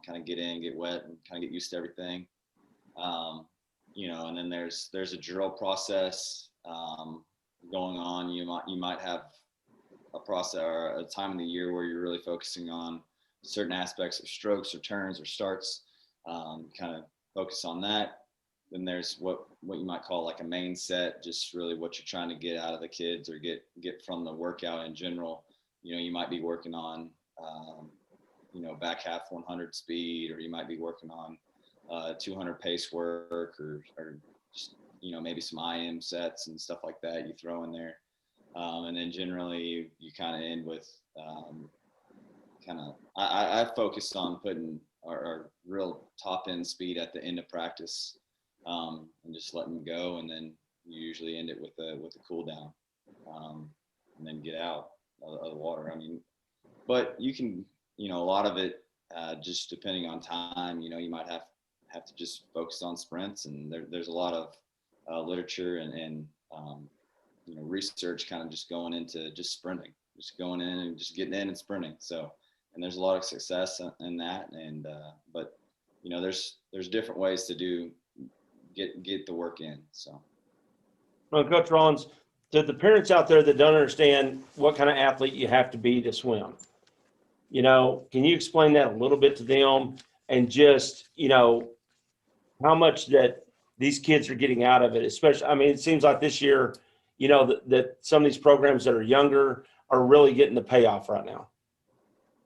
kind of get in, get wet, and kind of get used to everything. and then there's a drill process going on. You might have a process or a time in the year where you're really focusing on certain aspects of strokes or turns or starts, kind of focus on that. Then there's what you might call like a main set, just really what you're trying to get out of the kids or get from the workout in general. You might be working on, back half 100 speed, or you might be working on 200 pace work, or just, maybe some IM sets and stuff like that you throw in there. And then generally you kind of end with I focused on putting our real top end speed at the end of practice, and just letting them go, and then you usually end it with a cool down, and then get out of the water. I mean, but you can, a lot of it, just depending on time, you might have to just focus on sprints, and there's a lot of literature and research kind of just going into just sprinting, just going in and just getting in and sprinting. So, and there's a lot of success in that. And, but there's different ways to get the work in. So. Well, Coach Rollins, to the parents out there that don't understand what kind of athlete you have to be to swim, can you explain that a little bit to them, and just, how much that these kids are getting out of it? Especially, I mean, it seems like this year, that some of these programs that are younger are really getting the payoff right now.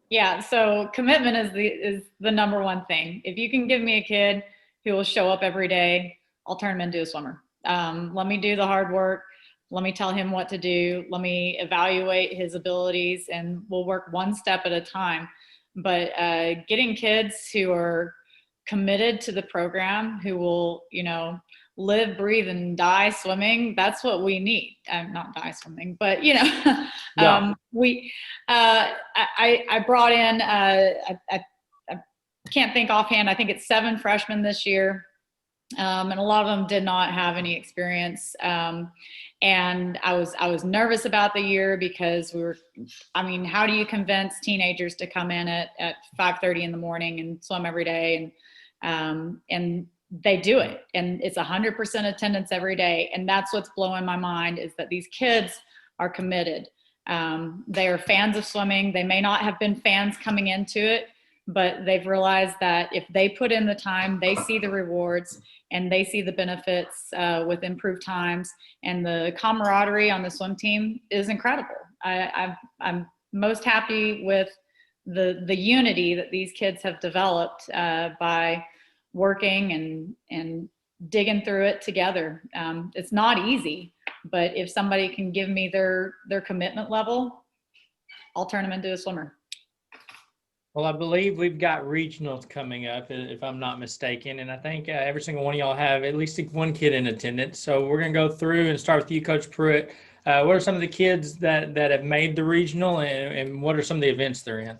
Yeah, so commitment is the number one thing. If you can give me a kid who will show up every day, I'll turn him into a swimmer. Let me do the hard work. Let me tell him what to do. Let me evaluate his abilities, and we'll work one step at a time. But getting kids who are committed to the program, who will, live, breathe, and die swimming, that's what we need. Not die swimming, but No. I brought in I can't think offhand, I think it's 7 freshmen this year, and a lot of them did not have any experience, and I was nervous about the year, because how do you convince teenagers to come in at 5:30 in the morning and swim every day, and they do it, and it's 100% attendance every day. And that's what's blowing my mind, is that these kids are committed. They are fans of swimming. They may not have been fans coming into it, but they've realized that if they put in the time, they see the rewards, and they see the benefits with improved times, and the camaraderie on the swim team is incredible. I'm most happy with the unity that these kids have developed by working and digging through it together. It's not easy, but if somebody can give me their commitment level, I'll turn them into a swimmer. Well, I believe we've got regionals coming up, if I'm not mistaken, and I think every single one of y'all have at least one kid in attendance. So we're going to go through and start with you, Coach Pruitt. What are some of the kids that have made the regional, and what are some of the events they're in?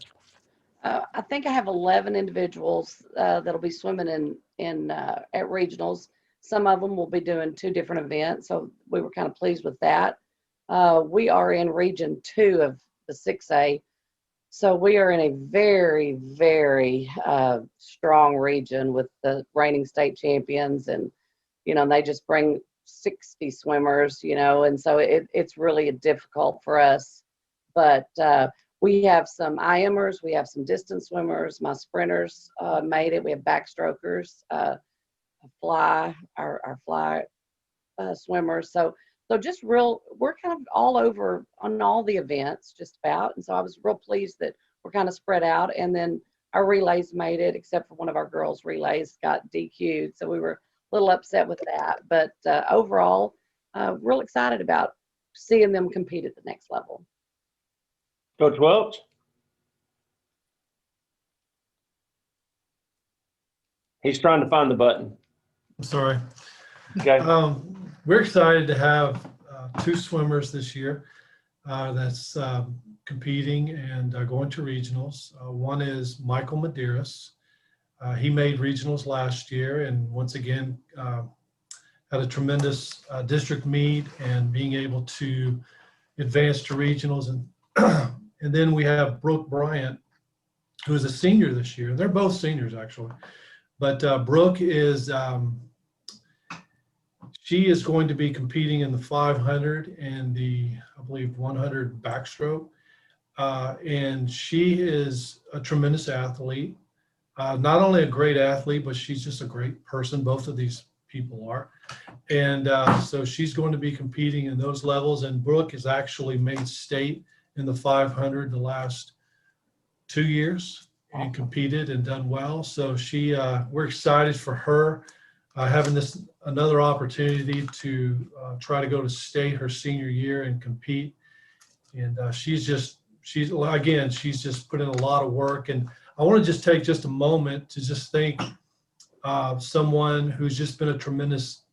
I think I have 11 individuals that'll be swimming in at regionals. Some of them will be doing 2 different events, so we were kind of pleased with that. We are in Region 2 of the 6A, so we are in a very, very strong region with the reigning state champions, and they just bring 60 swimmers, and so it's really difficult for us, but we have some IMers, we have some distance swimmers, my sprinters made it, we have backstrokers, our fly swimmers. So just we're kind of all over on all the events just about. And so I was real pleased that we're kind of spread out. And then our relays made it, except for one of our girls' relays got DQ'd. So we were a little upset with that. But overall, real excited about seeing them compete at the next level. Coach Welch? He's trying to find the button. I'm sorry. Okay. We're excited to have 2 swimmers this year that's competing and going to regionals. One is Michael Medeiros. He made regionals last year, and once again had a tremendous district meet and being able to advance to regionals. And then we have Brooke Bryant, who is a senior this year. They're both seniors, actually. But Brooke is She is going to be competing in the 500 and I believe, 100 backstroke. And she is a tremendous athlete. Not only a great athlete, but she's just a great person. Both of these people are. And so she's going to be competing in those levels. And Brooke has actually made state in the 500 the last 2 years and competed and done well. So we're excited for her having another opportunity to try to go to state her senior year and compete. And she's just put in a lot of work. And I want to just take just a moment to just thank someone who's just been a tremendous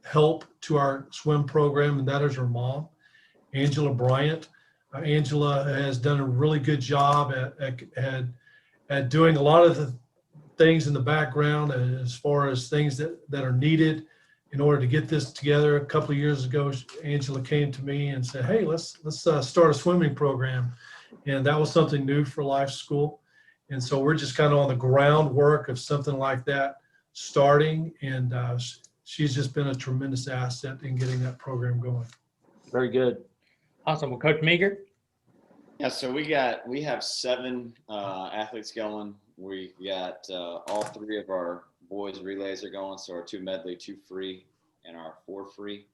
help to our swim program, and that is her mom, Angela Bryant. Angela has done a really good job at doing a lot of the things in the background as far as things that are needed in order to get this together. A couple of years ago, Angela came to me and said, "Hey, let's start a swimming program," and that was something new for Life School. And so we're just kind of on the groundwork of something like that starting, and she's just been a tremendous asset in getting that program going. Very good. Awesome. Well, Coach Meager? Yeah, so we have 7 athletes going. We got all 3 of our boys relays are going, so our 2 medley, 2 free, and our 4 free.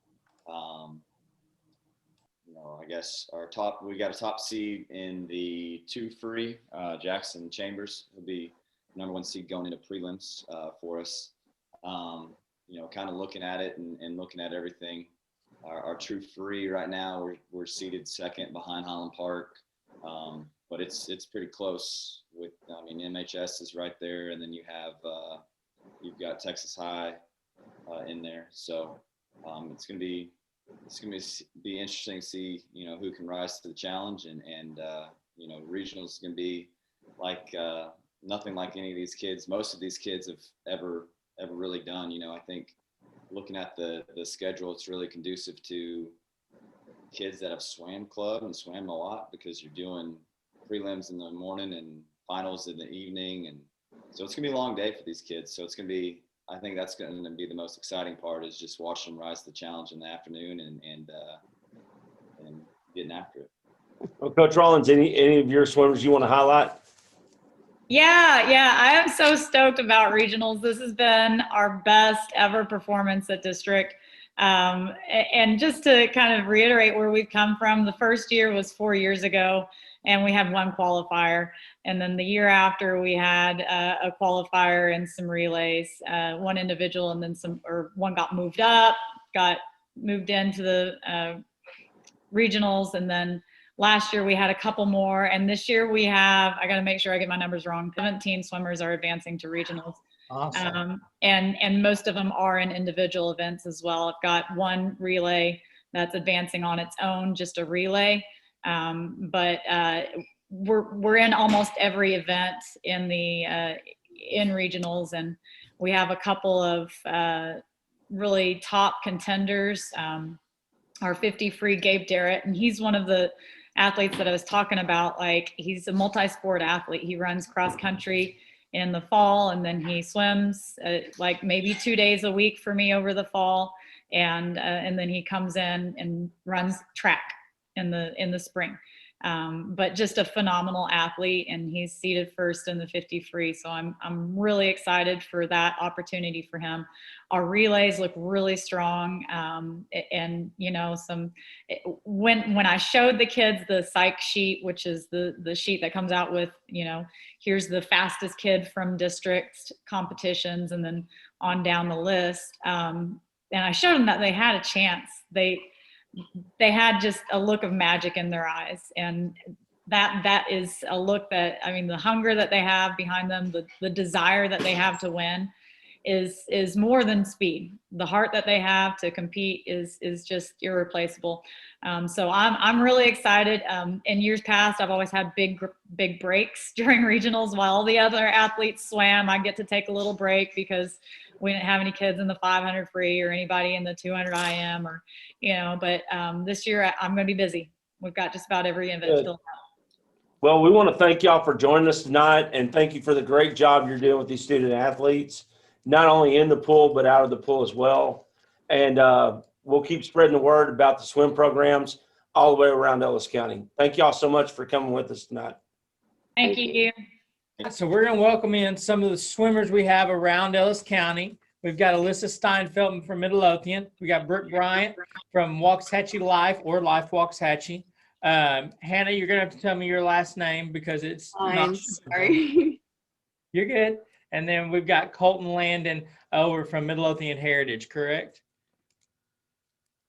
I guess we got a top seed in the 2 free. Jackson Chambers will be #1 seed going into prelims for us. Kind of looking at it and looking at everything. Our true free right now, we're seated 2nd behind Highland Park, but it's pretty close. MHS is right there, and then you've got Texas High in there. So it's gonna be interesting to see who can rise to the challenge, and regionals is gonna be like nothing like any of these kids. Most of these kids have ever really done. I think looking at the schedule, it's really conducive to kids that have swam club and swam a lot, because you're doing prelims in the morning and finals in the evening, and so it's gonna be a long day for these kids. So I think that's going to be the most exciting part, is just watching them rise to the challenge in the afternoon and getting after it. Well, Coach Rollins, any of your swimmers you want to highlight? Yeah, I am so stoked about regionals. This has been our best ever performance at district. And just to kind of reiterate where we've come from, the first year was 4 years ago, and we had 1 qualifier. And then the year after, we had a qualifier and some relays, 1 individual, and then 1 got moved into the regionals. And then last year we had a couple more. And this year we have, I got to make sure I get my numbers wrong, 17 swimmers are advancing to regionals. Awesome. And most of them are in individual events as well. I've got 1 relay that's advancing on its own, just a relay. But we're in almost every event in regionals, and we have a couple of really top contenders. Our 50 free, Gabe Darrett, and he's one of the athletes that I was talking about. Like, he's a multi-sport athlete. He runs cross country in the fall, and then he swims like maybe 2 days a week for me over the fall, and then he comes in and runs track in the spring. But just a phenomenal athlete, and he's seated 1st in the 50 free. So I'm really excited for that opportunity for him. Our relays look really strong. And when I showed the kids the psych sheet, which is the sheet that comes out with, here's the fastest kid from district competitions, and then on down the list. And I showed them that they had a chance. They had just a look of magic in their eyes, and that is a look that, the hunger that they have behind them, the desire that they have to win is more than speed. The heart that they have to compete is just irreplaceable. So I'm really excited. In years past, I've always had big breaks during regionals while all the other athletes swam. I get to take a little break because we didn't have any kids in the 500 free or anybody in the 200 IM, but this year I'm going to be busy. We've got just about every event filled out. Well, we want to thank y'all for joining us tonight, and thank you for the great job you're doing with these student athletes, not only in the pool, but out of the pool as well. And we'll keep spreading the word about the swim programs all the way around Ellis County. Thank y'all so much for coming with us tonight. Thank you. So we're going to welcome in some of the swimmers we have around Ellis County. We've got Alyssa Steinfeldman from Midlothian. We got Brooke Bryant from Waxahachie Life or Life Waxahachie. Hannah, you're going to have to tell me your last name because it's I'm not. sorry. You're good. And then we've got Colton Landon over from Midlothian Heritage, correct?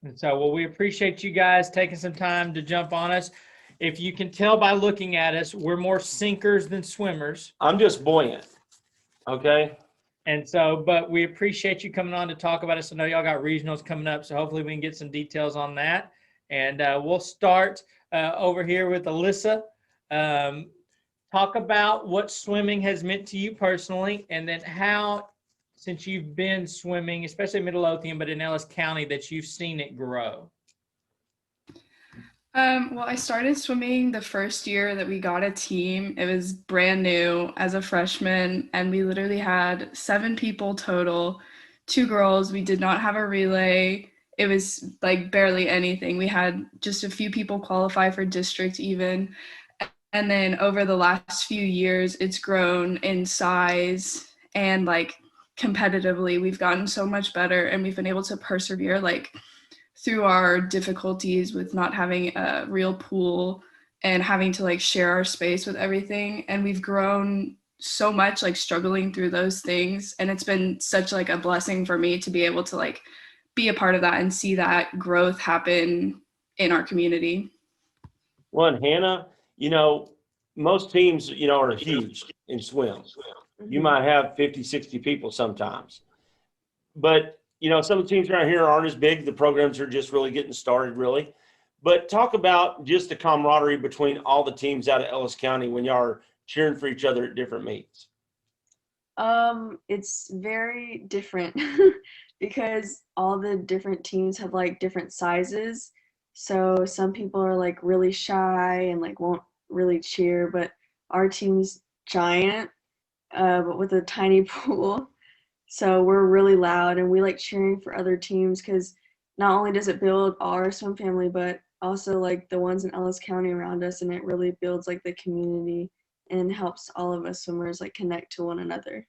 And so, well, we appreciate you guys taking some time to jump on us. If you can tell by looking at us, we're more sinkers than swimmers. I'm just buoyant. Okay. And so, but we appreciate you coming on to talk about us. I know y'all got regionals coming up, so hopefully we can get some details on that. And we'll start over here with Alyssa. Talk about what swimming has meant to you personally, and then how, since you've been swimming, especially Midlothian, but in Ellis County, that you've seen it grow. Well, I started swimming the first year that we got a team. It was brand new as a freshman, and we literally had 7 people total, 2 girls. We did not have a relay. It was like barely anything. We had just a few people qualify for district even. And then over the last few years, it's grown in size and like competitively. We've gotten so much better, and we've been able to persevere like through our difficulties with not having a real pool and having to like share our space with everything. And we've grown so much like struggling through those things. And it's been such like a blessing for me to be able to like be a part of that and see that growth happen in our community. Well, and Hannah, you know, most teams, you know, are huge in swim. You might have 50, 60 people sometimes. But, you know, some of the teams around here aren't as big. The programs are just really getting started, really. But talk about just the camaraderie between all the teams out of Ellis County when y'all are cheering for each other at different meets. It's very different because all the different teams have like different sizes. So some people are like really shy and like won't really cheer, but our team's giant, but with a tiny pool. So we're really loud, and we like cheering for other teams because not only does it build our swim family, but also like the ones in Ellis County around us, and it really builds like the community and helps all of us swimmers like connect to one another.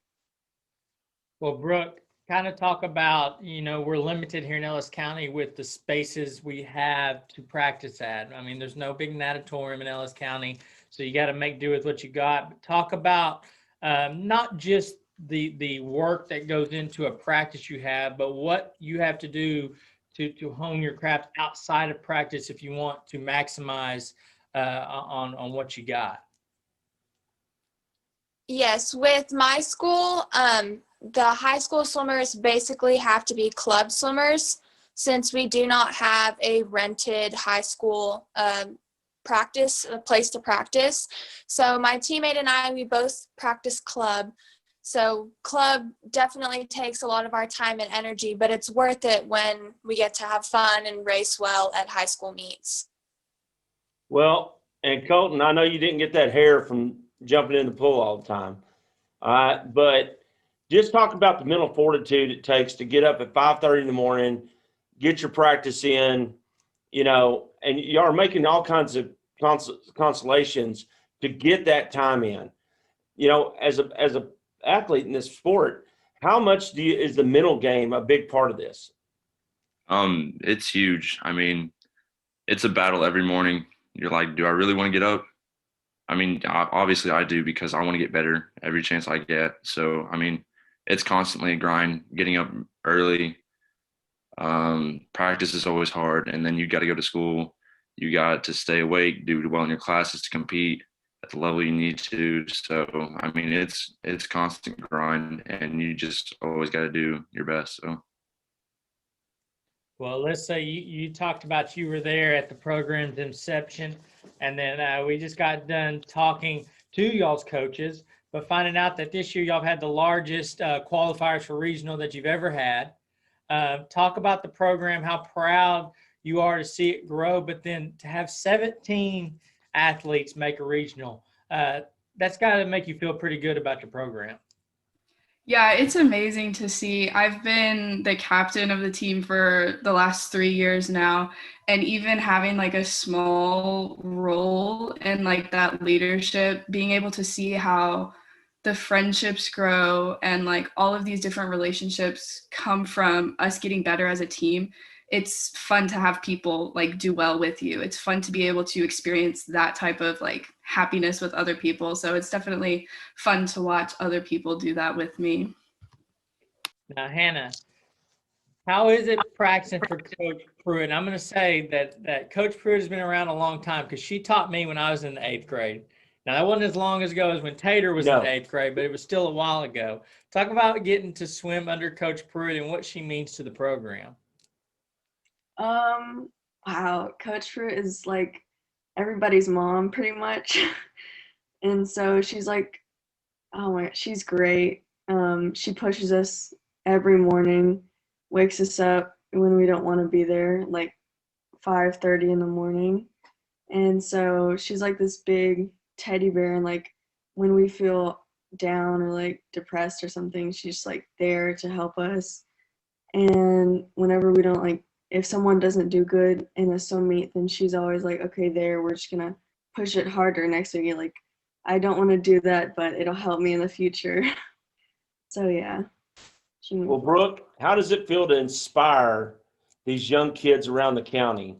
Well, Brooke, kind of talk about, you know, we're limited here in Ellis County with the spaces we have to practice at. I mean, there's no big natatorium in Ellis County, so you got to make do with what you got. But talk about not just the work that goes into a practice you have, but what you have to do to hone your craft outside of practice if you want to maximize on what you got. Yes, with my school, the high school swimmers basically have to be club swimmers since we do not have a rented high school a place to practice. So my teammate and I, we both practice club. So club definitely takes a lot of our time and energy, but it's worth it when we get to have fun and race well at high school meets. Well, and Colton, I know you didn't get that hair from jumping in the pool all the time. But just talk about the mental fortitude it takes to get up at 5:30 in the morning, get your practice in, you know, and you are making all kinds of consolations to get that time in. You know, as a athlete in this sport, how much is the mental game a big part of this? It's huge. I mean, it's a battle every morning. You're like, do I really want to get up? I mean, obviously I do because I want to get better every chance I get. So, I mean, it's constantly a grind, getting up early. Practice is always hard. And then you got to go to school. You got to stay awake, do well in your classes to compete at the level you need to. So, I mean, it's constant grind, and you just always got to do your best. So. Well, let's say you talked about you were there at the program's inception, and then we just got done talking to y'all's coaches, but finding out that this year y'all have had the largest qualifiers for regional that you've ever had. Talk about the program, how proud you are to see it grow, but then to have 17 athletes make a regional, that's got to make you feel pretty good about your program. Yeah, it's amazing to see. I've been the captain of the team for the last 3 years now, and even having like a small role in like that leadership, being able to see how the friendships grow and like all of these different relationships come from us getting better as a team. It's fun to have people like do well with you. It's fun to be able to experience that type of like happiness with other people. So it's definitely fun to watch other people do that with me. Now, Hannah, how is it practicing for Coach Pruitt? And I'm going to say that Coach Pruitt has been around a long time because she taught me when I was in the 8th grade. Now, that wasn't as long ago as when Tater was in No. the 8th grade, but it was still a while ago. Talk about getting to swim under Coach Pruitt and what she means to the program. Wow, Coach Fruit is like everybody's mom pretty much. And so she's like, oh my, she's great. She pushes us every morning, wakes us up when we don't want to be there, like 5:30 in the morning. And so she's like this big teddy bear, and like when we feel down or like depressed or something, she's just like there to help us. And whenever we don't like, if someone doesn't do good in a swim meet, then she's always like, okay, there, we're just gonna push it harder next week. Like, I don't want to do that, but it'll help me in the future. So yeah. Well, Brooke, how does it feel to inspire these young kids around the county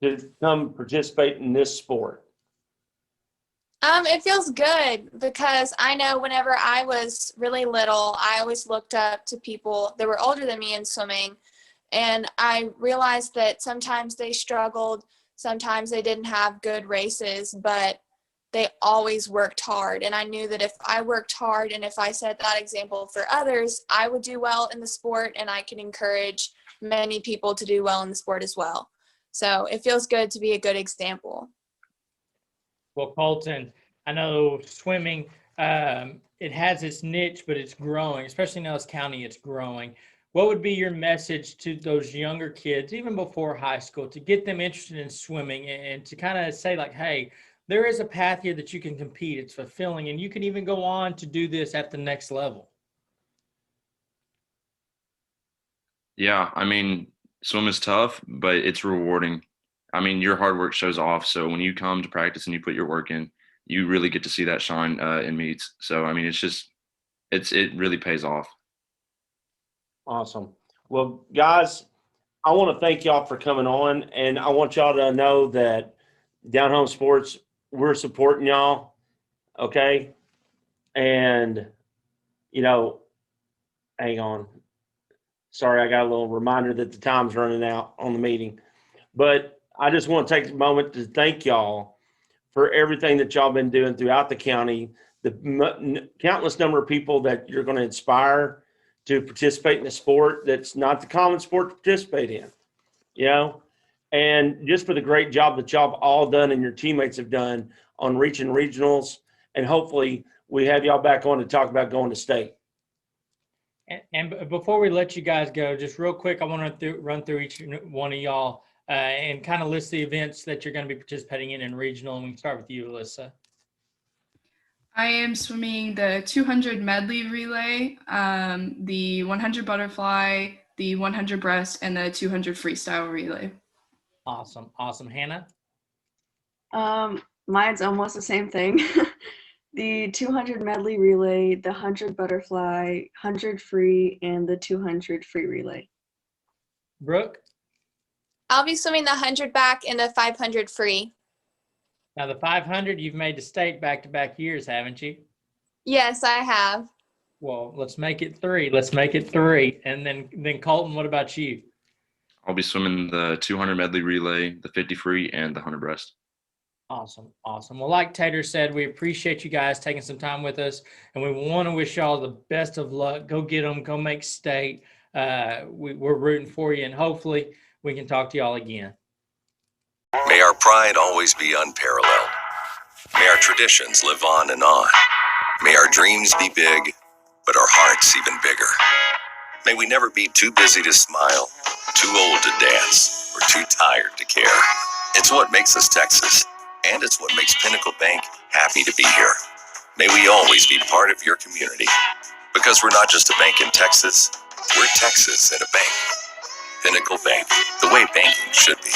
to come participate in this sport? It feels good because I know whenever I was really little, I always looked up to people that were older than me in swimming. And I realized that sometimes they struggled, sometimes they didn't have good races, but they always worked hard. And I knew that if I worked hard and if I set that example for others, I would do well in the sport and I can encourage many people to do well in the sport as well. So it feels good to be a good example. Well, Colton, I know swimming, it has its niche, but it's growing, especially in Ellis County, it's growing. What would be your message to those younger kids, even before high school, to get them interested in swimming and to kind of say like, hey, there is a path here that you can compete. It's fulfilling, and you can even go on to do this at the next level. Yeah, I mean, swim is tough, but it's rewarding. I mean, your hard work shows off. So when you come to practice and you put your work in, you really get to see that shine in meets. So I mean, it really pays off. Awesome. Well, guys, I want to thank y'all for coming on, and I want y'all to know that DownHome Sports, we're supporting y'all, okay? And, you know, hang on. Sorry, I got a little reminder that the time's running out on the meeting. But I just want to take a moment to thank y'all for everything that y'all been doing throughout the county, the countless number of people that you're going to inspire to participate in a sport that's not the common sport to participate in, you know, and just for the great job that y'all have all done and your teammates have done on reaching regionals. And hopefully we have y'all back on to talk about going to state. And before we let you guys go, just real quick, I want to run through each one of y'all and kind of list the events that you're going to be participating in regional. And we can start with you, Alyssa. I am swimming the 200 medley relay, the 100 butterfly, the 100 breast, and the 200 freestyle relay. Awesome. Awesome. Hannah? Mine's almost the same thing. The 200 medley relay, the 100 butterfly, 100 free, and the 200 free relay. Brooke? I'll be swimming the 100 back and the 500 free. Now the 500, you've made the state back-to-back years, haven't you? Yes, I have. Well, let's make it 3. Let's make it 3. And then Colton, what about you? I'll be swimming the 200 medley relay, the 50 free, and the 100 breast. Awesome. Awesome. Well, like Tater said, we appreciate you guys taking some time with us, and we want to wish y'all the best of luck. Go get them. Go make state. We're rooting for you, and hopefully we can talk to y'all again. May our pride always be unparalleled. May our traditions live on and on. May our dreams be big, but our hearts even bigger. May we never be too busy to smile, too old to dance, or too tired to care. It's what makes us Texas, and it's what makes Pinnacle Bank happy to be here. May we always be part of your community. Because we're not just a bank in Texas, we're Texas in a bank. Pinnacle Bank, the way banking should be.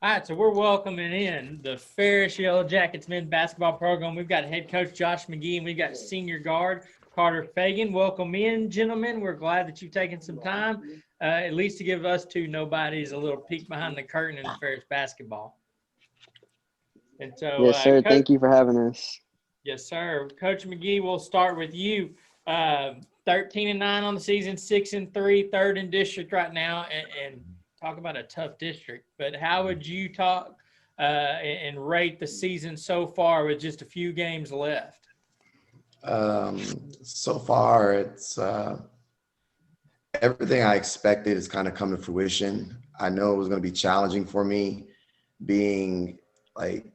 All right, so we're welcoming in the Ferris Yellow Jackets men's basketball program. We've got head coach Josh McGee, and we've got senior guard Carter Fagan. Welcome in, gentlemen. We're glad that you've taken some time, at least to give us two nobodies a little peek behind the curtain in Ferris basketball. And so, yes, sir. Thank you for having us. Yes, sir. Coach McGee, we'll start with you. 13-9 on the season, 6-3, third in district right now, and talk about a tough district. But how would you talk and rate the season so far with just a few games left? So far, it's everything I expected has kind of come to fruition. I know it was going to be challenging for me, being like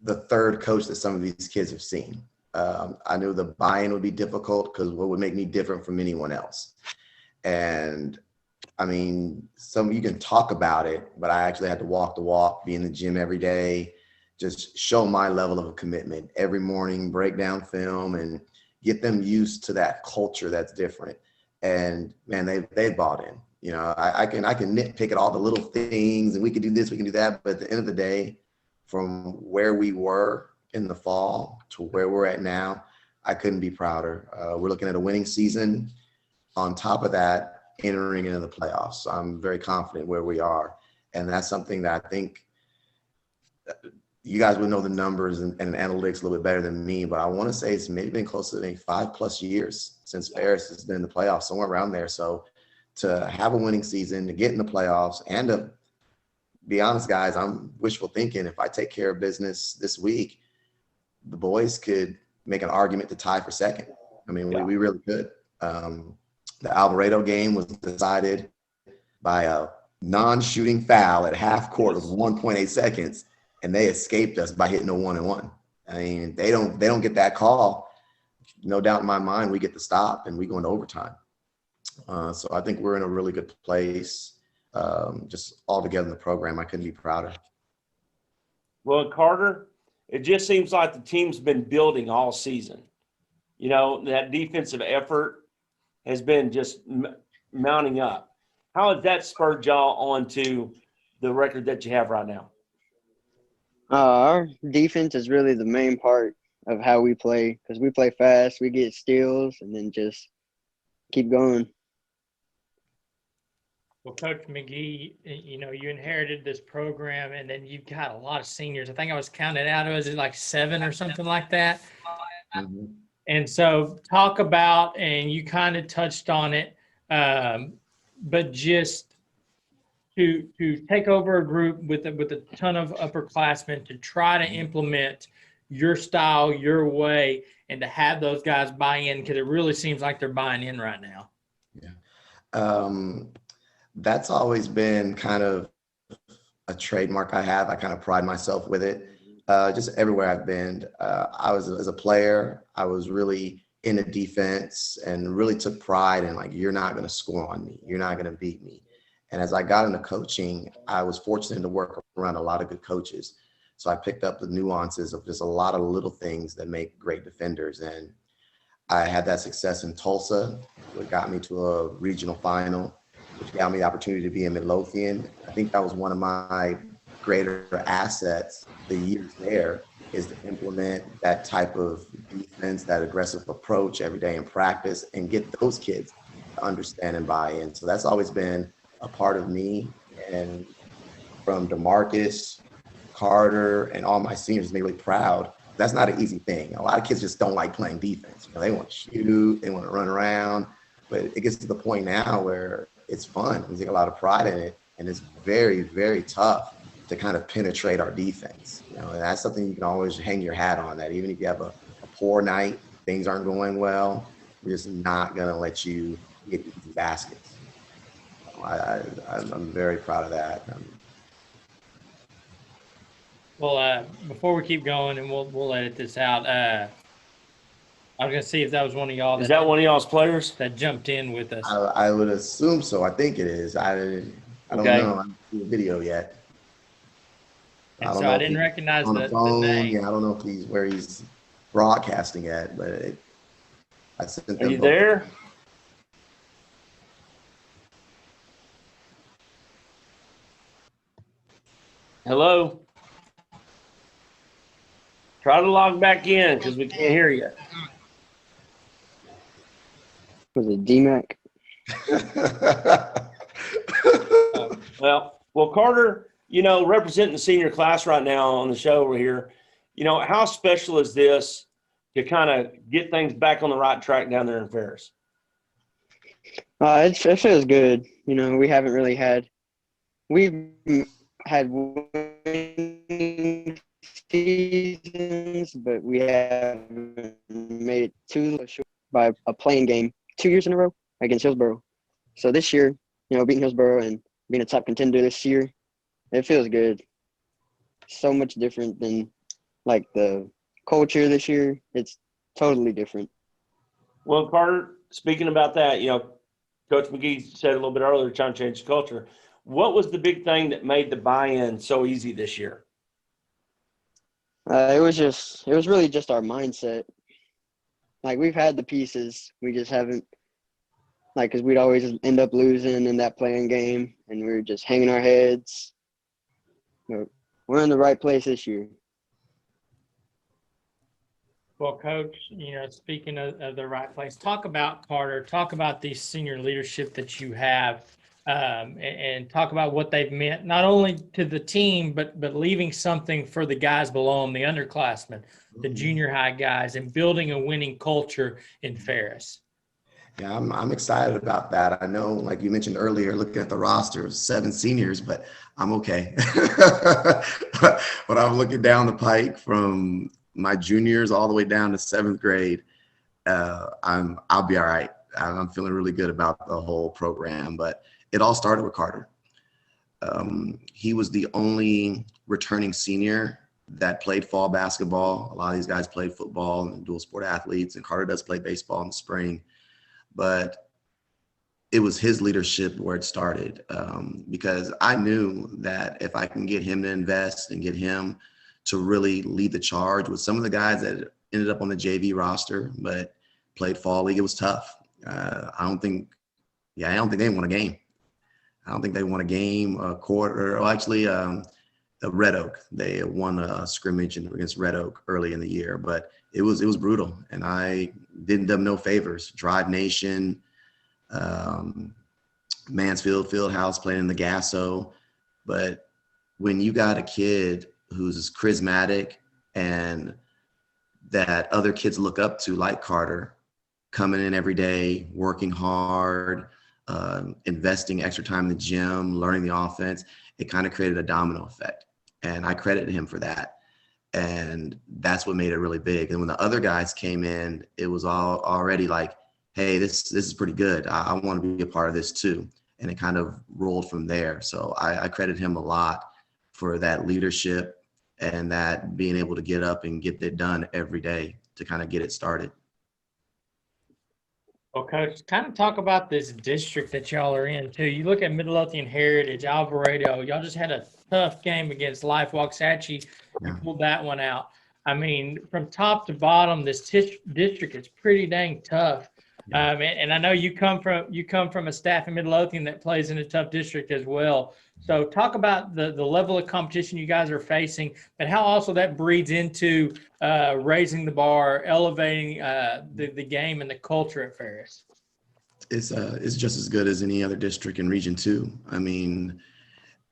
the third coach that some of these kids have seen. I knew the buy-in would be difficult because what would make me different from anyone else? And I mean, you can talk about it, but I actually had to walk the walk, be in the gym every day, just show my level of commitment every morning, break down film and get them used to that culture that's different. And man, they bought in. You know, I can nitpick at all the little things and we can do this, we can do that. But at the end of the day, from where we were in the fall to where we're at now, I couldn't be prouder. We're looking at a winning season. On top of that, entering into the playoffs. So I'm very confident where we are. And that's something that I think you guys would know the numbers and analytics a little bit better than me, but I want to say it's maybe been close to 5+ years since Ferris has been in the playoffs, somewhere around there. So to have a winning season, to get in the playoffs, and to be honest, guys, I'm wishful thinking. If I take care of business this week, the boys could make an argument to tie for second. I mean, we really could. The Alvarado game was decided by a non-shooting foul at half court with 1.8 seconds, and they escaped us by hitting a 1-and-1. I mean, they don't get that call. No doubt in my mind, we get the stop and we go into overtime. So I think we're in a really good place. Just all together in the program, I couldn't be prouder. Well, Carter, it just seems like the team's been building all season. You know, that defensive effort has been just mounting up. How has that spurred y'all on to the record that you have right now? Our defense is really the main part of how we play because we play fast, we get steals, and then just keep going. Well, Coach McGee, you inherited this program, and then you've got a lot of seniors. I think I was counted out. Was it like 7 or something like that? Mhm. And so talk about, and you kind of touched on it, but just to take over a group with a ton of upperclassmen to try to implement your style, your way, and to have those guys buy in, because it really seems like they're buying in right now. That's always been kind of a trademark I have. I kind of pride myself with it. Just everywhere I've been, I was as a player, I was really into defense and really took pride in like, you're not going to score on me. You're not going to beat me. And as I got into coaching, I was fortunate to work around a lot of good coaches. So I picked up the nuances of just a lot of little things that make great defenders. And I had that success in Tulsa, what got me to a regional final, which got me the opportunity to be in Midlothian. I think that was one of my greater assets the years there, is to implement that type of defense, that aggressive approach every day in practice, and get those kids to understand and buy in. So that's always been a part of me. And from DeMarcus, Carter, and all my seniors, made me really proud. That's not an easy thing. A lot of kids just don't like playing defense. They want to shoot, they want to run around, but it gets to the point now where it's fun. We take a lot of pride in it, and it's very, very tough to kind of penetrate our defense. And that's something you can always hang your hat on, that even if you have a poor night, things aren't going well, we're just not going to let you get easy baskets. I'm very proud of that. Well, before we keep going, and we'll edit this out, I was going to see if that was one of y'all. Is that one of y'all's players that jumped in with us? I would assume so. I think it is. I don't know. I haven't seen the video yet. And so I didn't recognize on the phone. the name. Yeah, I don't know if he's where he's broadcasting at, but I sent them. Are you there? Hello? Try to log back in because we can't hear you. Was it DMAC? Well, Carter, representing the senior class right now on the show over here, how special is this to kind of get things back on the right track down there in Ferris? It feels good. We haven't really we've had winning seasons, but we haven't made it too short by a playing game 2 years in a row against Hillsborough. So this year, beating Hillsborough and being a top contender this year, it feels good. So much different than like the culture this year. It's totally different. Well, Carter, speaking about that, Coach McGee said a little bit earlier, trying to change the culture. What was the big thing that made the buy-in so easy this year? It was really just our mindset. Like, we've had the pieces, we just haven't, because we'd always end up losing in that playing game, and we were just hanging our heads. But we're in the right place this year. Well, Coach, speaking of the right place, talk about Carter, talk about the senior leadership that you have, and talk about what they've meant, not only to the team, but leaving something for the guys below them, the underclassmen, the junior high guys, and building a winning culture in Ferris. Yeah, I'm excited about that. I know, like you mentioned earlier, looking at the roster, 7 seniors, but I'm okay. But I'm looking down the pike from my juniors all the way down to 7th grade. I'll be all right. I'm feeling really good about the whole program, but it all started with Carter. He was the only returning senior that played fall basketball. A lot of these guys played football and dual sport athletes, and Carter does play baseball in the spring. But it was his leadership where it started, because I knew that if I can get him to invest and get him to really lead the charge with some of the guys that ended up on the JV roster but played fall league, it was tough. I don't think they won a game. I don't think they won a game, a quarter, or actually Red Oak. They won a scrimmage against Red Oak early in the year, but it was brutal, and I did them no favors. Drive Nation, Mansfield Fieldhouse, playing in the Gasso. But when you got a kid who's charismatic and that other kids look up to, like Carter, coming in every day, working hard, investing extra time in the gym, learning the offense, it kind of created a domino effect. And I credit him for that. And that's what made it really big. And when the other guys came in, it was all already like, hey, this is pretty good. I want to be a part of this too. And it kind of rolled from there. So I credit him a lot for that leadership and that being able to get up and get it done every day to kind of get it started. Well, Coach, kind of talk about this district that y'all are in too. You look at Midlothian Heritage, Alvarado. Y'all just had a tough game against Life Waxahachie. You pulled that one out. I mean, from top to bottom, this district is pretty dang tough. And I know you come from a staff in Midlothian that plays in a tough district as well. So talk about the level of competition you guys are facing, but how also that breeds into raising the bar, elevating the game and the culture at Ferris. It's just as good as any other district in Region 2. I mean,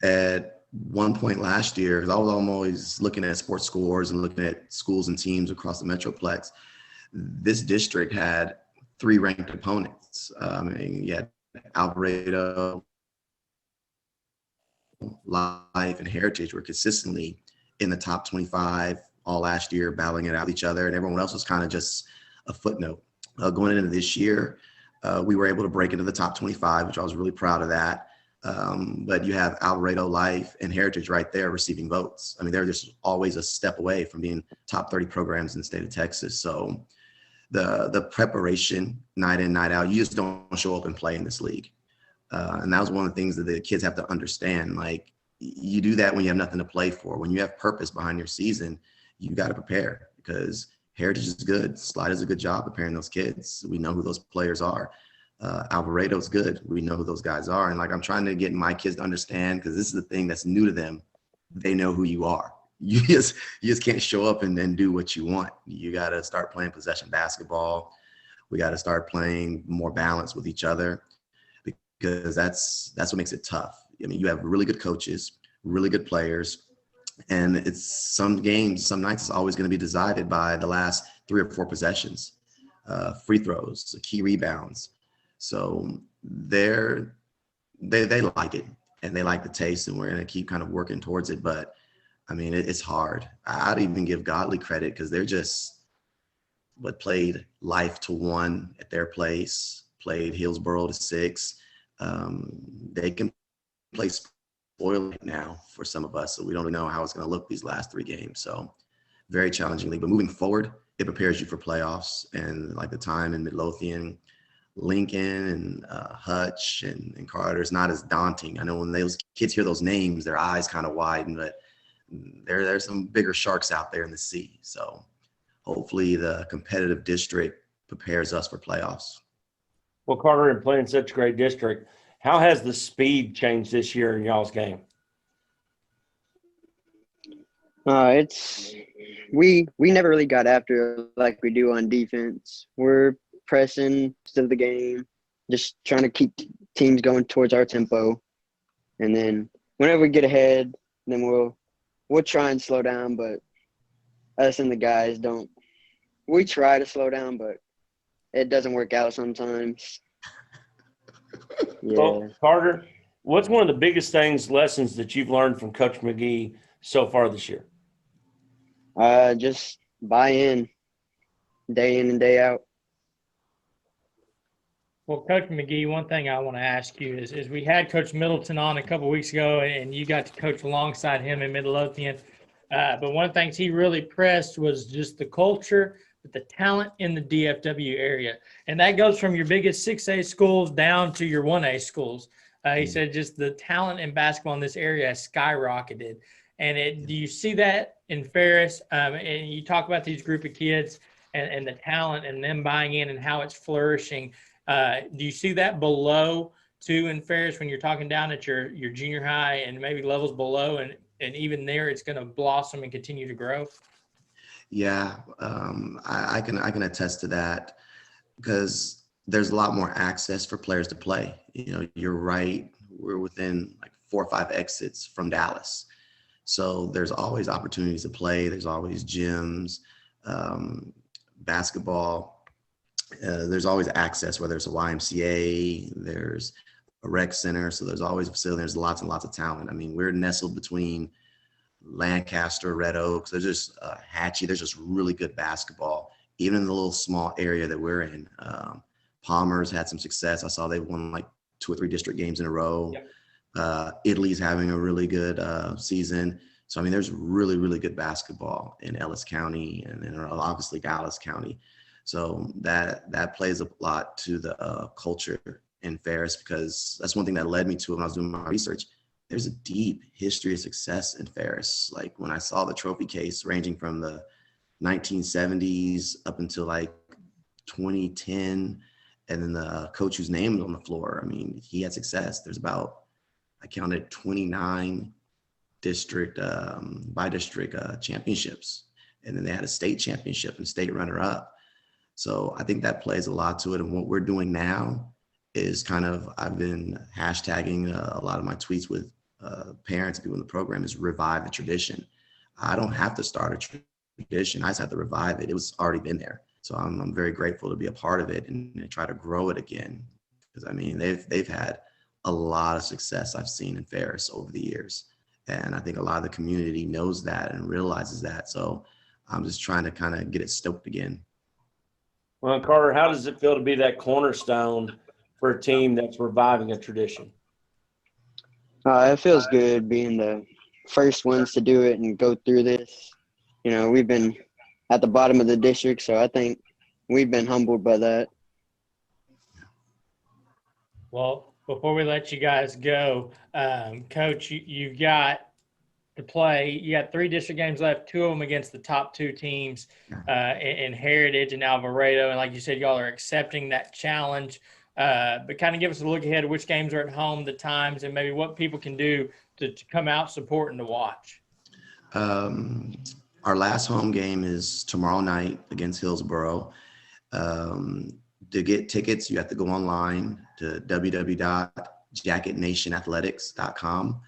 at one point last year, because I'm always looking at sports scores and looking at schools and teams across the Metroplex, this district had 3 ranked opponents. I mean, you had Alvarado, Life, and Heritage were consistently in the top 25 all last year, battling it out with each other, and everyone else was kind of just a footnote. Going into this year, we were able to break into the top 25, which I was really proud of that. But you have Alvarado, Life, and Heritage right there receiving votes. I mean, they're just always a step away from being top 30 programs in the state of Texas. So the preparation night in, night out, you just don't show up and play in this league. And that was one of the things that the kids have to understand. Like, you do that when you have nothing to play for. When you have purpose behind your season, you got to prepare, because Heritage is good. Slide does a good job preparing those kids. We know who those players are. Alvarado's good. We know who those guys are. And like, I'm trying to get my kids to understand, because this is the thing that's new to them. They know who you are. You just can't show up and then do what you want. You got to start playing possession basketball. We got to start playing more balance with each other, because that's what makes it tough. I mean, you have really good coaches, really good players, and it's some games, some nights, it's always going to be decided by the last 3 or 4 possessions, free throws, key rebounds. So they like it, and they like the taste, and we're going to keep kind of working towards it. But I mean, it's hard. I'd even give Godly credit, because they're just played Life to 1 at their place, played Hillsboro to 6. They can play spoil now for some of us, so we don't really know how it's going to look these last 3 games. So very challenging league, but moving forward, it prepares you for playoffs. And like the time in Midlothian, Lincoln, and Hutch and Carter is not as daunting. I know when those kids hear those names, their eyes kind of widen, but there's some bigger sharks out there in the sea. So hopefully the competitive district prepares us for playoffs. Well, Carter, and playing such a great district, how has the speed changed this year in y'all's game? We never really got after it like we do on defense. We're pressing to the game, just trying to keep teams going towards our tempo. And then whenever we get ahead, then we'll try and slow down, but us and the guys don't. We try to slow down, but it doesn't work out sometimes. Yeah. Well, Carter, what's one of the biggest lessons that you've learned from Coach McGee so far this year? Just buy in and day out. Well, Coach McGee, one thing I want to ask you is we had Coach Middleton on a couple of weeks ago, and you got to coach alongside him in Midlothian. But one of the things he really pressed was just the culture, but the talent in the DFW area. And that goes from your biggest 6A schools down to your 1A schools. He said just the talent in basketball in this area has skyrocketed. And do you see that in Ferris? And you talk about these group of kids and the talent and them buying in and how it's flourishing. Do you see that below too in Ferris when you're talking down at your junior high and maybe levels below, and even there it's going to blossom and continue to grow? Yeah, I can attest to that, because there's a lot more access for players to play. You know, you're right. We're within like 4 or 5 exits from Dallas. So there's always opportunities to play. There's always gyms, basketball. There's always access, whether it's a YMCA, there's a rec center. So there's always a facility. There's lots and lots of talent. I mean, we're nestled between Lancaster, Red Oaks. There's just Hatchie. There's just really good basketball, even in the little small area that we're in. Palmer's had some success. I saw they won like 2 or 3 district games in a row. Yep. Italy's having a really good season. So, I mean, there's really, really good basketball in Ellis County and then obviously Dallas County. So that plays a lot to the culture in Ferris, because that's one thing that led me to when I was doing my research. There's a deep history of success in Ferris. Like when I saw the trophy case ranging from the 1970s up until like 2010, and then the coach who's named on the floor, I mean, he had success. There's about, I counted 29 district, by district championships. And then they had a state championship and state runner up. So I think that plays a lot to it. And what we're doing now is kind of, I've been hashtagging a lot of my tweets with parents and people in the program, is revive the tradition. I don't have to start a tradition. I just have to revive it. It was already been there. So I'm very grateful to be a part of it and try to grow it again. Because I mean, they've had a lot of success I've seen in Ferris over the years. And I think a lot of the community knows that and realizes that. So I'm just trying to kind of get it stoked again. Well, Carter, how does it feel to be that cornerstone for a team that's reviving a tradition? It feels good being the first ones to do it and go through this. You know, we've been at the bottom of the district, so I think we've been humbled by that. Well, before we let you guys go, Coach, you've got to play. You got 3 district games left, 2 of them against the top 2 teams in Heritage and Alvarado. And like you said, y'all are accepting that challenge. But kind of give us a look ahead of which games are at home, the times, and maybe what people can do to come out, support, and to watch. Our last home game is tomorrow night against Hillsborough. To get tickets, you have to go online to www.jacketnationathletics.com,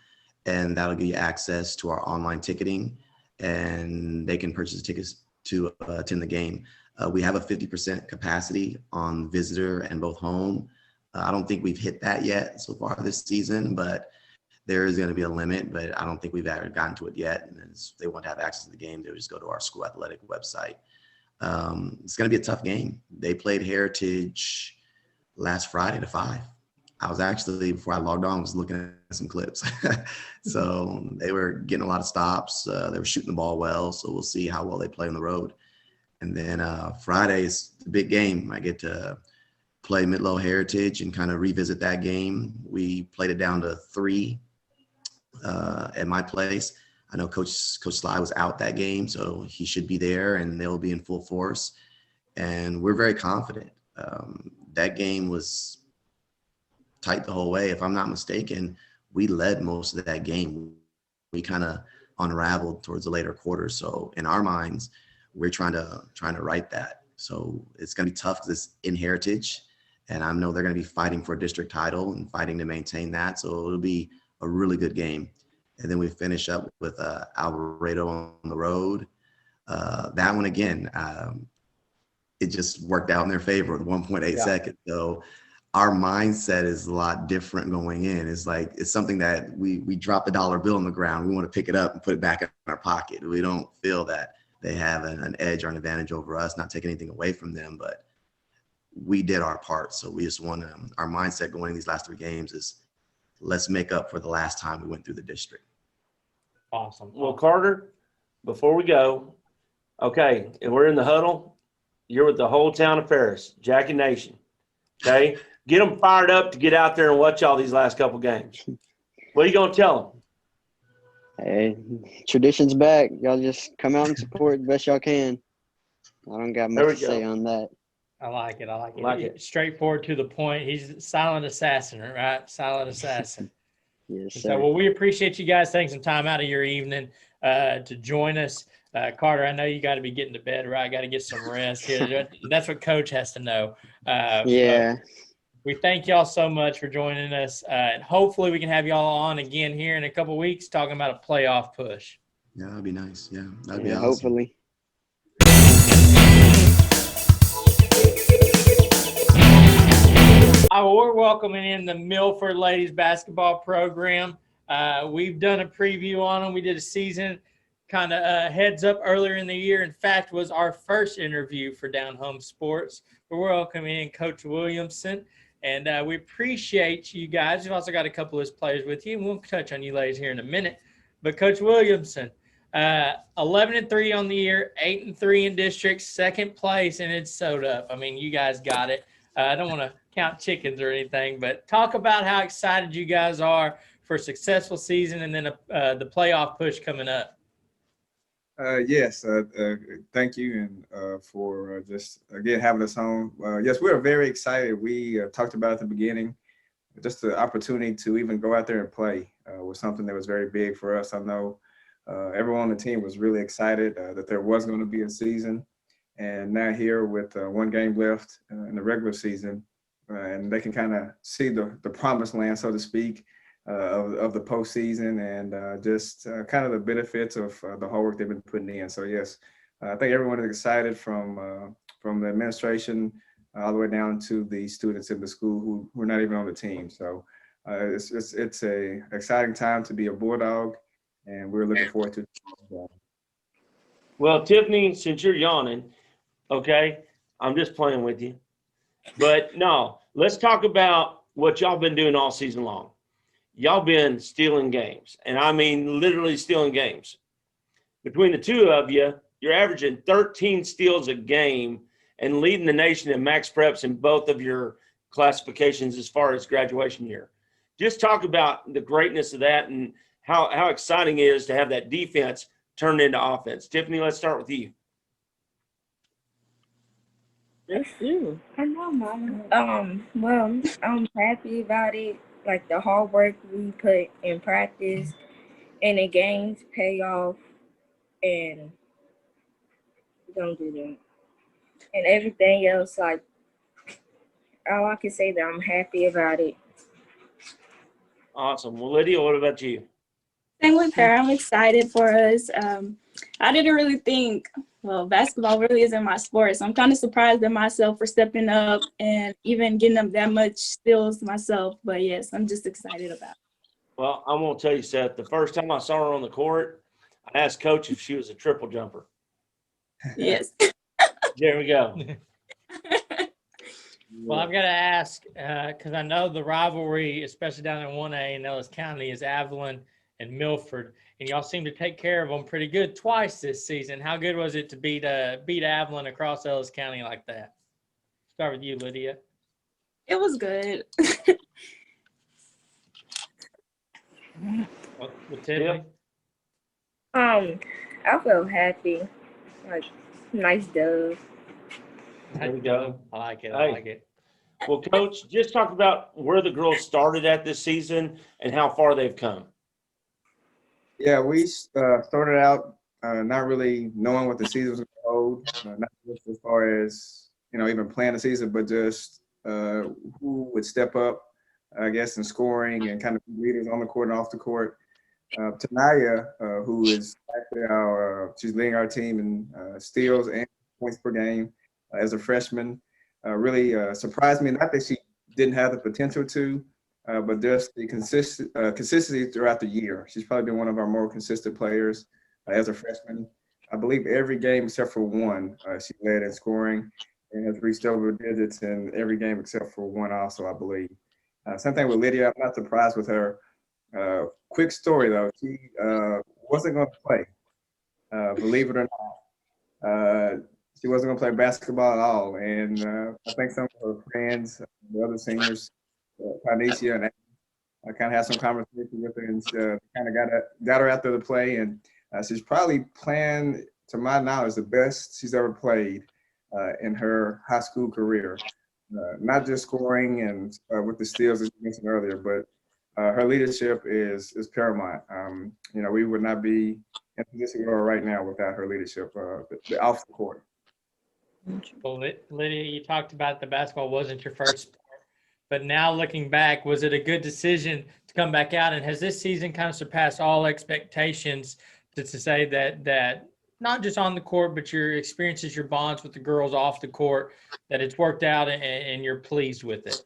and that'll give you access to our online ticketing, and they can purchase tickets to attend the game. We have a 50% capacity on visitor and both home. I don't think we've hit that yet so far this season, but there is going to be a limit, but I don't think we've ever gotten to it yet. And if they want to have access to the game, they'll just go to our school athletic website. It's going to be a tough game. They played Heritage last Friday to 5. I was actually, before I logged on, was looking at some clips. So they were getting a lot of stops. They were shooting the ball well. So we'll see how well they play on the road. And then Friday is the big game. I get to play Midlothian Heritage and kind of revisit that game. We played it down to 3 at my place. I know Coach Sly was out that game, so he should be there, and they'll be in full force. And we're very confident. That game was tight the whole way. If I'm not mistaken, we led most of that game. We kind of unraveled towards the later quarters. So in our minds, we're trying to right that. So it's going to be tough because it's in Heritage, and I know they're going to be fighting for a district title and fighting to maintain that. So it'll be a really good game. And then we finish up with Alvarado on the road. That one, again, it just worked out in their favor with 1.8 seconds. So our mindset is a lot different going in. It's like, it's something that we drop the dollar bill on the ground. We want to pick it up and put it back in our pocket. We don't feel that they have an edge or an advantage over us, not taking anything away from them, but we did our part. So we just want to, our mindset going in these last 3 games is, let's make up for the last time we went through the district. Awesome. Well, Carter, before we go, okay, and we're in the huddle. You're with the whole town of Ferris, Jackie Nation. Okay, get them fired up to get out there and watch all these last couple games. What are you going to tell them? Hey, tradition's back. Y'all just come out and support the best y'all can. I don't got much to say on that. I like it. Straightforward to the point. He's a silent assassin, right? Silent assassin. Yes, sir. So, well, we appreciate you guys taking some time out of your evening to join us. Carter, I know you got to be getting to bed, right? Got to get some rest here. That's what Coach has to know. Yeah. We thank y'all so much for joining us. And hopefully we can have y'all on again here in a couple weeks talking about a playoff push. Yeah, that'd be nice. Yeah, that'd be Yeah, awesome. hopefully. We're welcoming in the Milford ladies basketball program. We've done a preview on them. We did a season kind of heads up earlier in the year. In fact, was our first interview for DownHome Sports. We're welcoming in Coach Williamson, and we appreciate you guys. You've also got a couple of his players with you, and we'll touch on you ladies here in a minute. But Coach Williamson, 11-3 on the year, 8-3 in districts, second place, and it's sewed up. I mean, you guys got it. I don't want to count chickens or anything, but talk about how excited you guys are for a successful season and then the playoff push coming up. Yes, thank you and for just again having us on. Yes, we are very excited. We talked about at the beginning, just the opportunity to even go out there and play was something that was very big for us. I know everyone on the team was really excited that there was going to be a season, and now here with one game left in the regular season, and they can kind of see the promised land, so to speak, of the postseason and just kind of the benefits of the hard work they've been putting in. So yes, I think everyone is excited from the administration all the way down to the students in the school who are not even on the team. So it's a exciting time to be a Bulldog, and we're looking forward to it. Well, Tiffany, since you're yawning, okay, I'm just playing with you. But no, let's talk about what y'all been doing all season long. Y'all been stealing games, and I mean literally stealing games. Between the two of you, you're averaging 13 steals a game and leading the nation in max preps in both of your classifications as far as graduation year. Just talk about the greatness of that and how exciting it is to have that defense turned into offense. Tiffany, let's start with you. That's you. I know, Mama. Well, I'm happy about it. Like the hard work we put in practice and the games pay off, and we're gonna do that. And everything else, like all I can say that I'm happy about it. Awesome. Well, Lydia, what about you? Same with her. I'm excited for us. I didn't really think, well, basketball really isn't my sport, so I'm kind of surprised at myself for stepping up and even getting up that much steals myself. But yes, I'm just excited about it. Well, I'm going to tell you, Seth, the first time I saw her on the court, I asked Coach if she was a triple jumper. Yes. There we go. Well, I've got to ask, because I know the rivalry, especially down in 1A in Ellis County, is Avalon and Milford, and y'all seem to take care of them pretty good twice this season. How good was it to beat Avalon across Ellis County like that? Start with you, Lydia. It was good. With Tiffany? I feel happy. Like nice dove. There we go. I like it. Hey. I like it. Well, Coach, just talk about where the girls started at this season and how far they've come. Yeah, we started out not really knowing what the season was going to hold, not just as far as, even playing the season, but just who would step up, I guess, in scoring and kind of be leaders on the court and off the court. Tanaya, who is actually she's leading our team in steals and points per game as a freshman, really surprised me. Not that she didn't have the potential to, but just the consistency throughout the year. She's probably been one of our more consistent players as a freshman. I believe every game except for one, she led in scoring and has reached double digits in every game except for one also, I believe. Same thing with Lydia. I'm not surprised with her. Quick story, though. She wasn't going to play, believe it or not. She wasn't going to play basketball at all. And I think some of her friends, the other seniors, Carnesia, and I kind of had some conversation with her and kind of got her out there to play. And she's probably playing, to my knowledge, the best she's ever played in her high school career. Not just scoring and with the steals, as you mentioned earlier, but her leadership is paramount. We would not be the position we are right now without her leadership off the court. Well, Lydia, you talked about the basketball wasn't your first sport, but now looking back, was it a good decision to come back out? And has this season kind of surpassed all expectations to say that not just on the court, but your experiences, your bonds with the girls off the court, that it's worked out and you're pleased with it?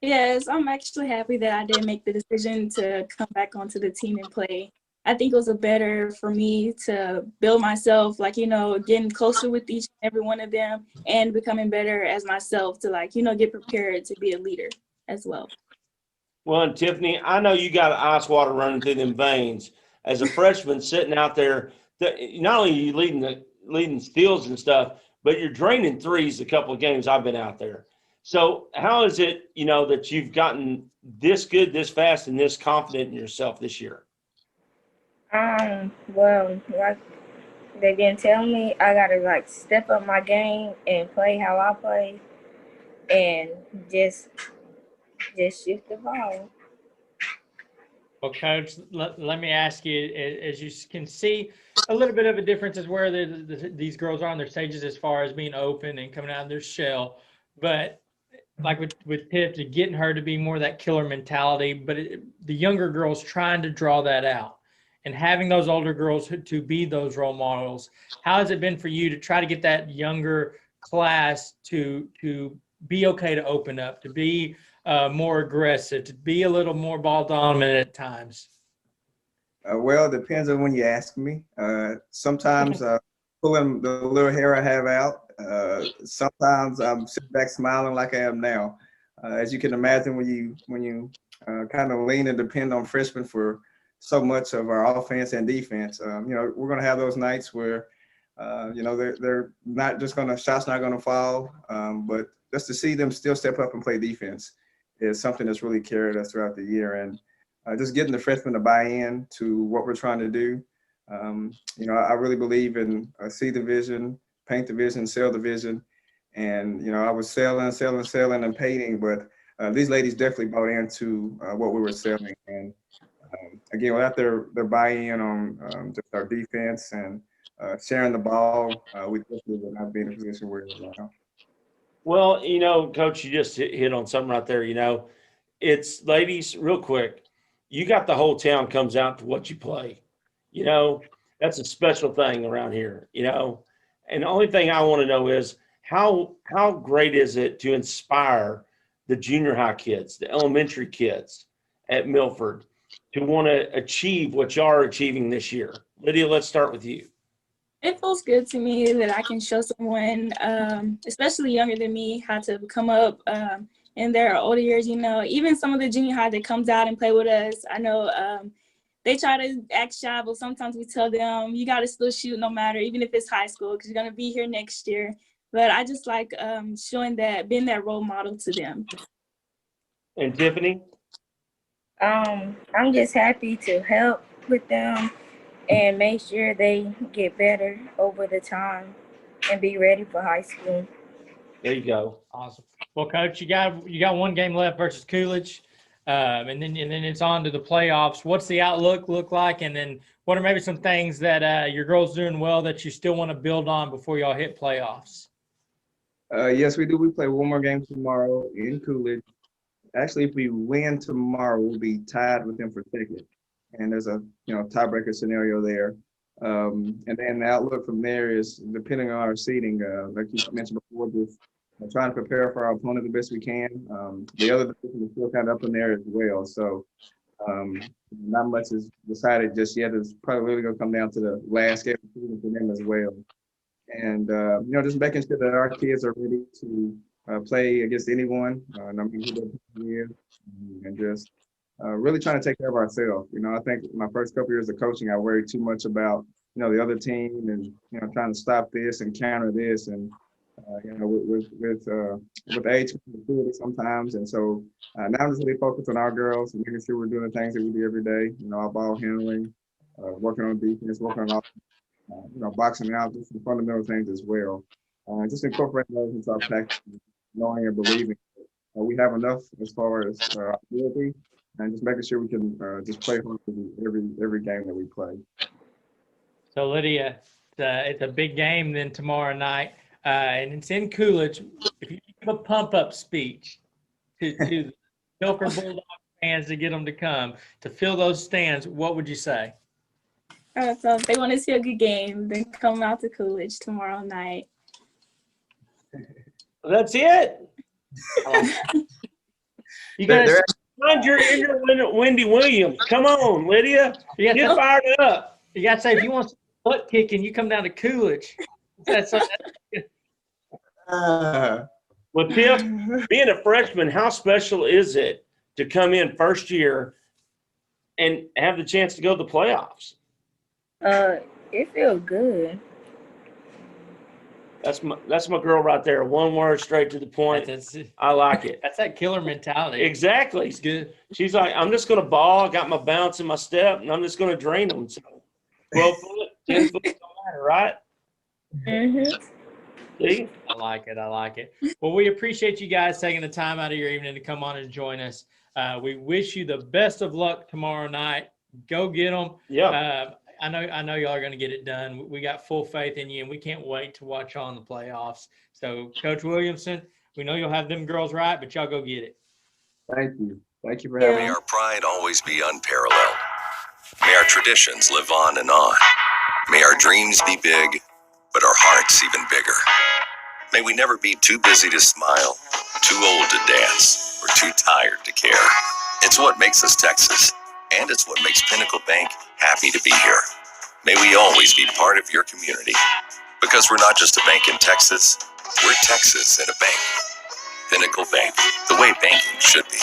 Yes, I'm actually happy that I did make the decision to come back onto the team and play. I think it was better for me to build myself, like, getting closer with each and every one of them and becoming better as myself to get prepared to be a leader as well. Well, and Tiffany, I know you got ice water running through them veins. As a freshman sitting out there, not only are you leading steals and stuff, but you're draining threes a couple of games I've been out there. So how is it, that you've gotten this good, this fast, and this confident in yourself this year? Well, like they didn't tell me, I gotta step up my game and play how I play, and just shoot the ball. Well, Coach, let me ask you, as you can see, a little bit of a difference is where these girls are on their stages as far as being open and coming out of their shell. But like with Tiff, to getting her to be more that killer mentality, but the younger girls trying to draw that out and having those older girls to be those role models. How has it been for you to try to get that younger class to be okay to open up, to be more aggressive, to be a little more ball dominant at times? Well, it depends on when you ask me. Sometimes pulling the little hair I have out. Sometimes I'm sitting back smiling like I am now. As you can imagine, when you kind of lean and depend on freshmen for so much of our offense and defense, we're going to have those nights where they're not just shots not going to fall, but just to see them still step up and play defense is something that's really carried us throughout the year. And just getting the freshmen to buy in to what we're trying to do. I really believe in see the vision, paint the vision, sell the vision. And, I was selling and painting, but these ladies definitely bought into what we were selling. And again, without their buy-in on just our defense and sharing the ball, we definitely would not be in a position where we're now. Well, Coach, you just hit on something right there. It's ladies, real quick. You got the whole town comes out to what you play. That's a special thing around here. And the only thing I want to know is how great is it to inspire the junior high kids, the elementary kids at Milford to want to achieve what you are achieving this year? Lydia, let's start with you. It feels good to me that I can show someone, especially younger than me, how to come up in their older years. Even some of the junior high that comes out and play with us, I know they try to act shy, but sometimes we tell them, you got to still shoot no matter, even if it's high school, because you're going to be here next year. But I just like showing that, being that role model to them. And Tiffany? I'm just happy to help with them and make sure they get better over the time and be ready for high school. There you go. Awesome. Well, Coach, you got one game left versus Coolidge, and then it's on to the playoffs. What's the outlook look like, and then what are maybe some things that your girls doing well that you still want to build on before y'all hit playoffs? Yes, we do. We play one more game tomorrow in Coolidge. Actually, if we win tomorrow, we'll be tied with them for second. And there's a tiebreaker scenario there. And then the outlook from there is depending on our seeding, like you mentioned before, just trying to prepare for our opponent the best we can. The other division is still kind of up in there as well. So not much is decided just yet. It's probably really going to come down to the last game for them as well. And, just making sure that our kids are ready to play against anyone, no matter who they is, and just really trying to take care of ourselves. I think my first couple years of coaching, I worried too much about, the other team and, trying to stop this and counter this. And, with age sometimes. And so now I'm just really focused on our girls and making sure we're doing the things that we do every day, our ball handling, working on defense, working on boxing out, just some fundamental things as well. Just incorporating those into our practice, knowing and believing we have enough as far as our ability, and just making sure we can just play hard every game that we play. So Lydia, it's a big game then tomorrow night, and it's in Coolidge. If you give a pump-up speech to the Milford Bulldog fans to get them to come to fill those stands, what would you say? So if they want to see a good game, then come out to Coolidge tomorrow night. That's it. You gotta find your inner Wendy Williams. Come on, Lydia. Get fired up. You gotta say, if you want some butt kicking, you come down to Coolidge. Well, Tiff, being a freshman, how special is it to come in first year and have the chance to go to the playoffs? It feels good. That's my girl right there. One word, straight to the point. I like it. That's that killer mentality. Exactly. It's good. She's like, I'm just going to ball. I got my bounce in my step, and I'm just going to drain them. So 12 foot, 10 foot, don't matter, right? Mm-hmm. See? I like it. I like it. Well, we appreciate you guys taking the time out of your evening to come on and join us. We wish you the best of luck tomorrow night. Go get them. Yeah. I know y'all are going to get it done. We got full faith in you, and we can't wait to watch y'all in the playoffs. So, Coach Williamson, we know you'll have them girls right, but y'all go get it. Thank you. Thank you for having me. May our pride always be unparalleled. May our traditions live on and on. May our dreams be big, but our hearts even bigger. May we never be too busy to smile, too old to dance, or too tired to care. It's what makes us Texas, and it's what makes Pinnacle Bank happy to be here. May we always be part of your community, because we're not just a bank in Texas, we're Texas in a bank. Pinnacle Bank, the way banking should be.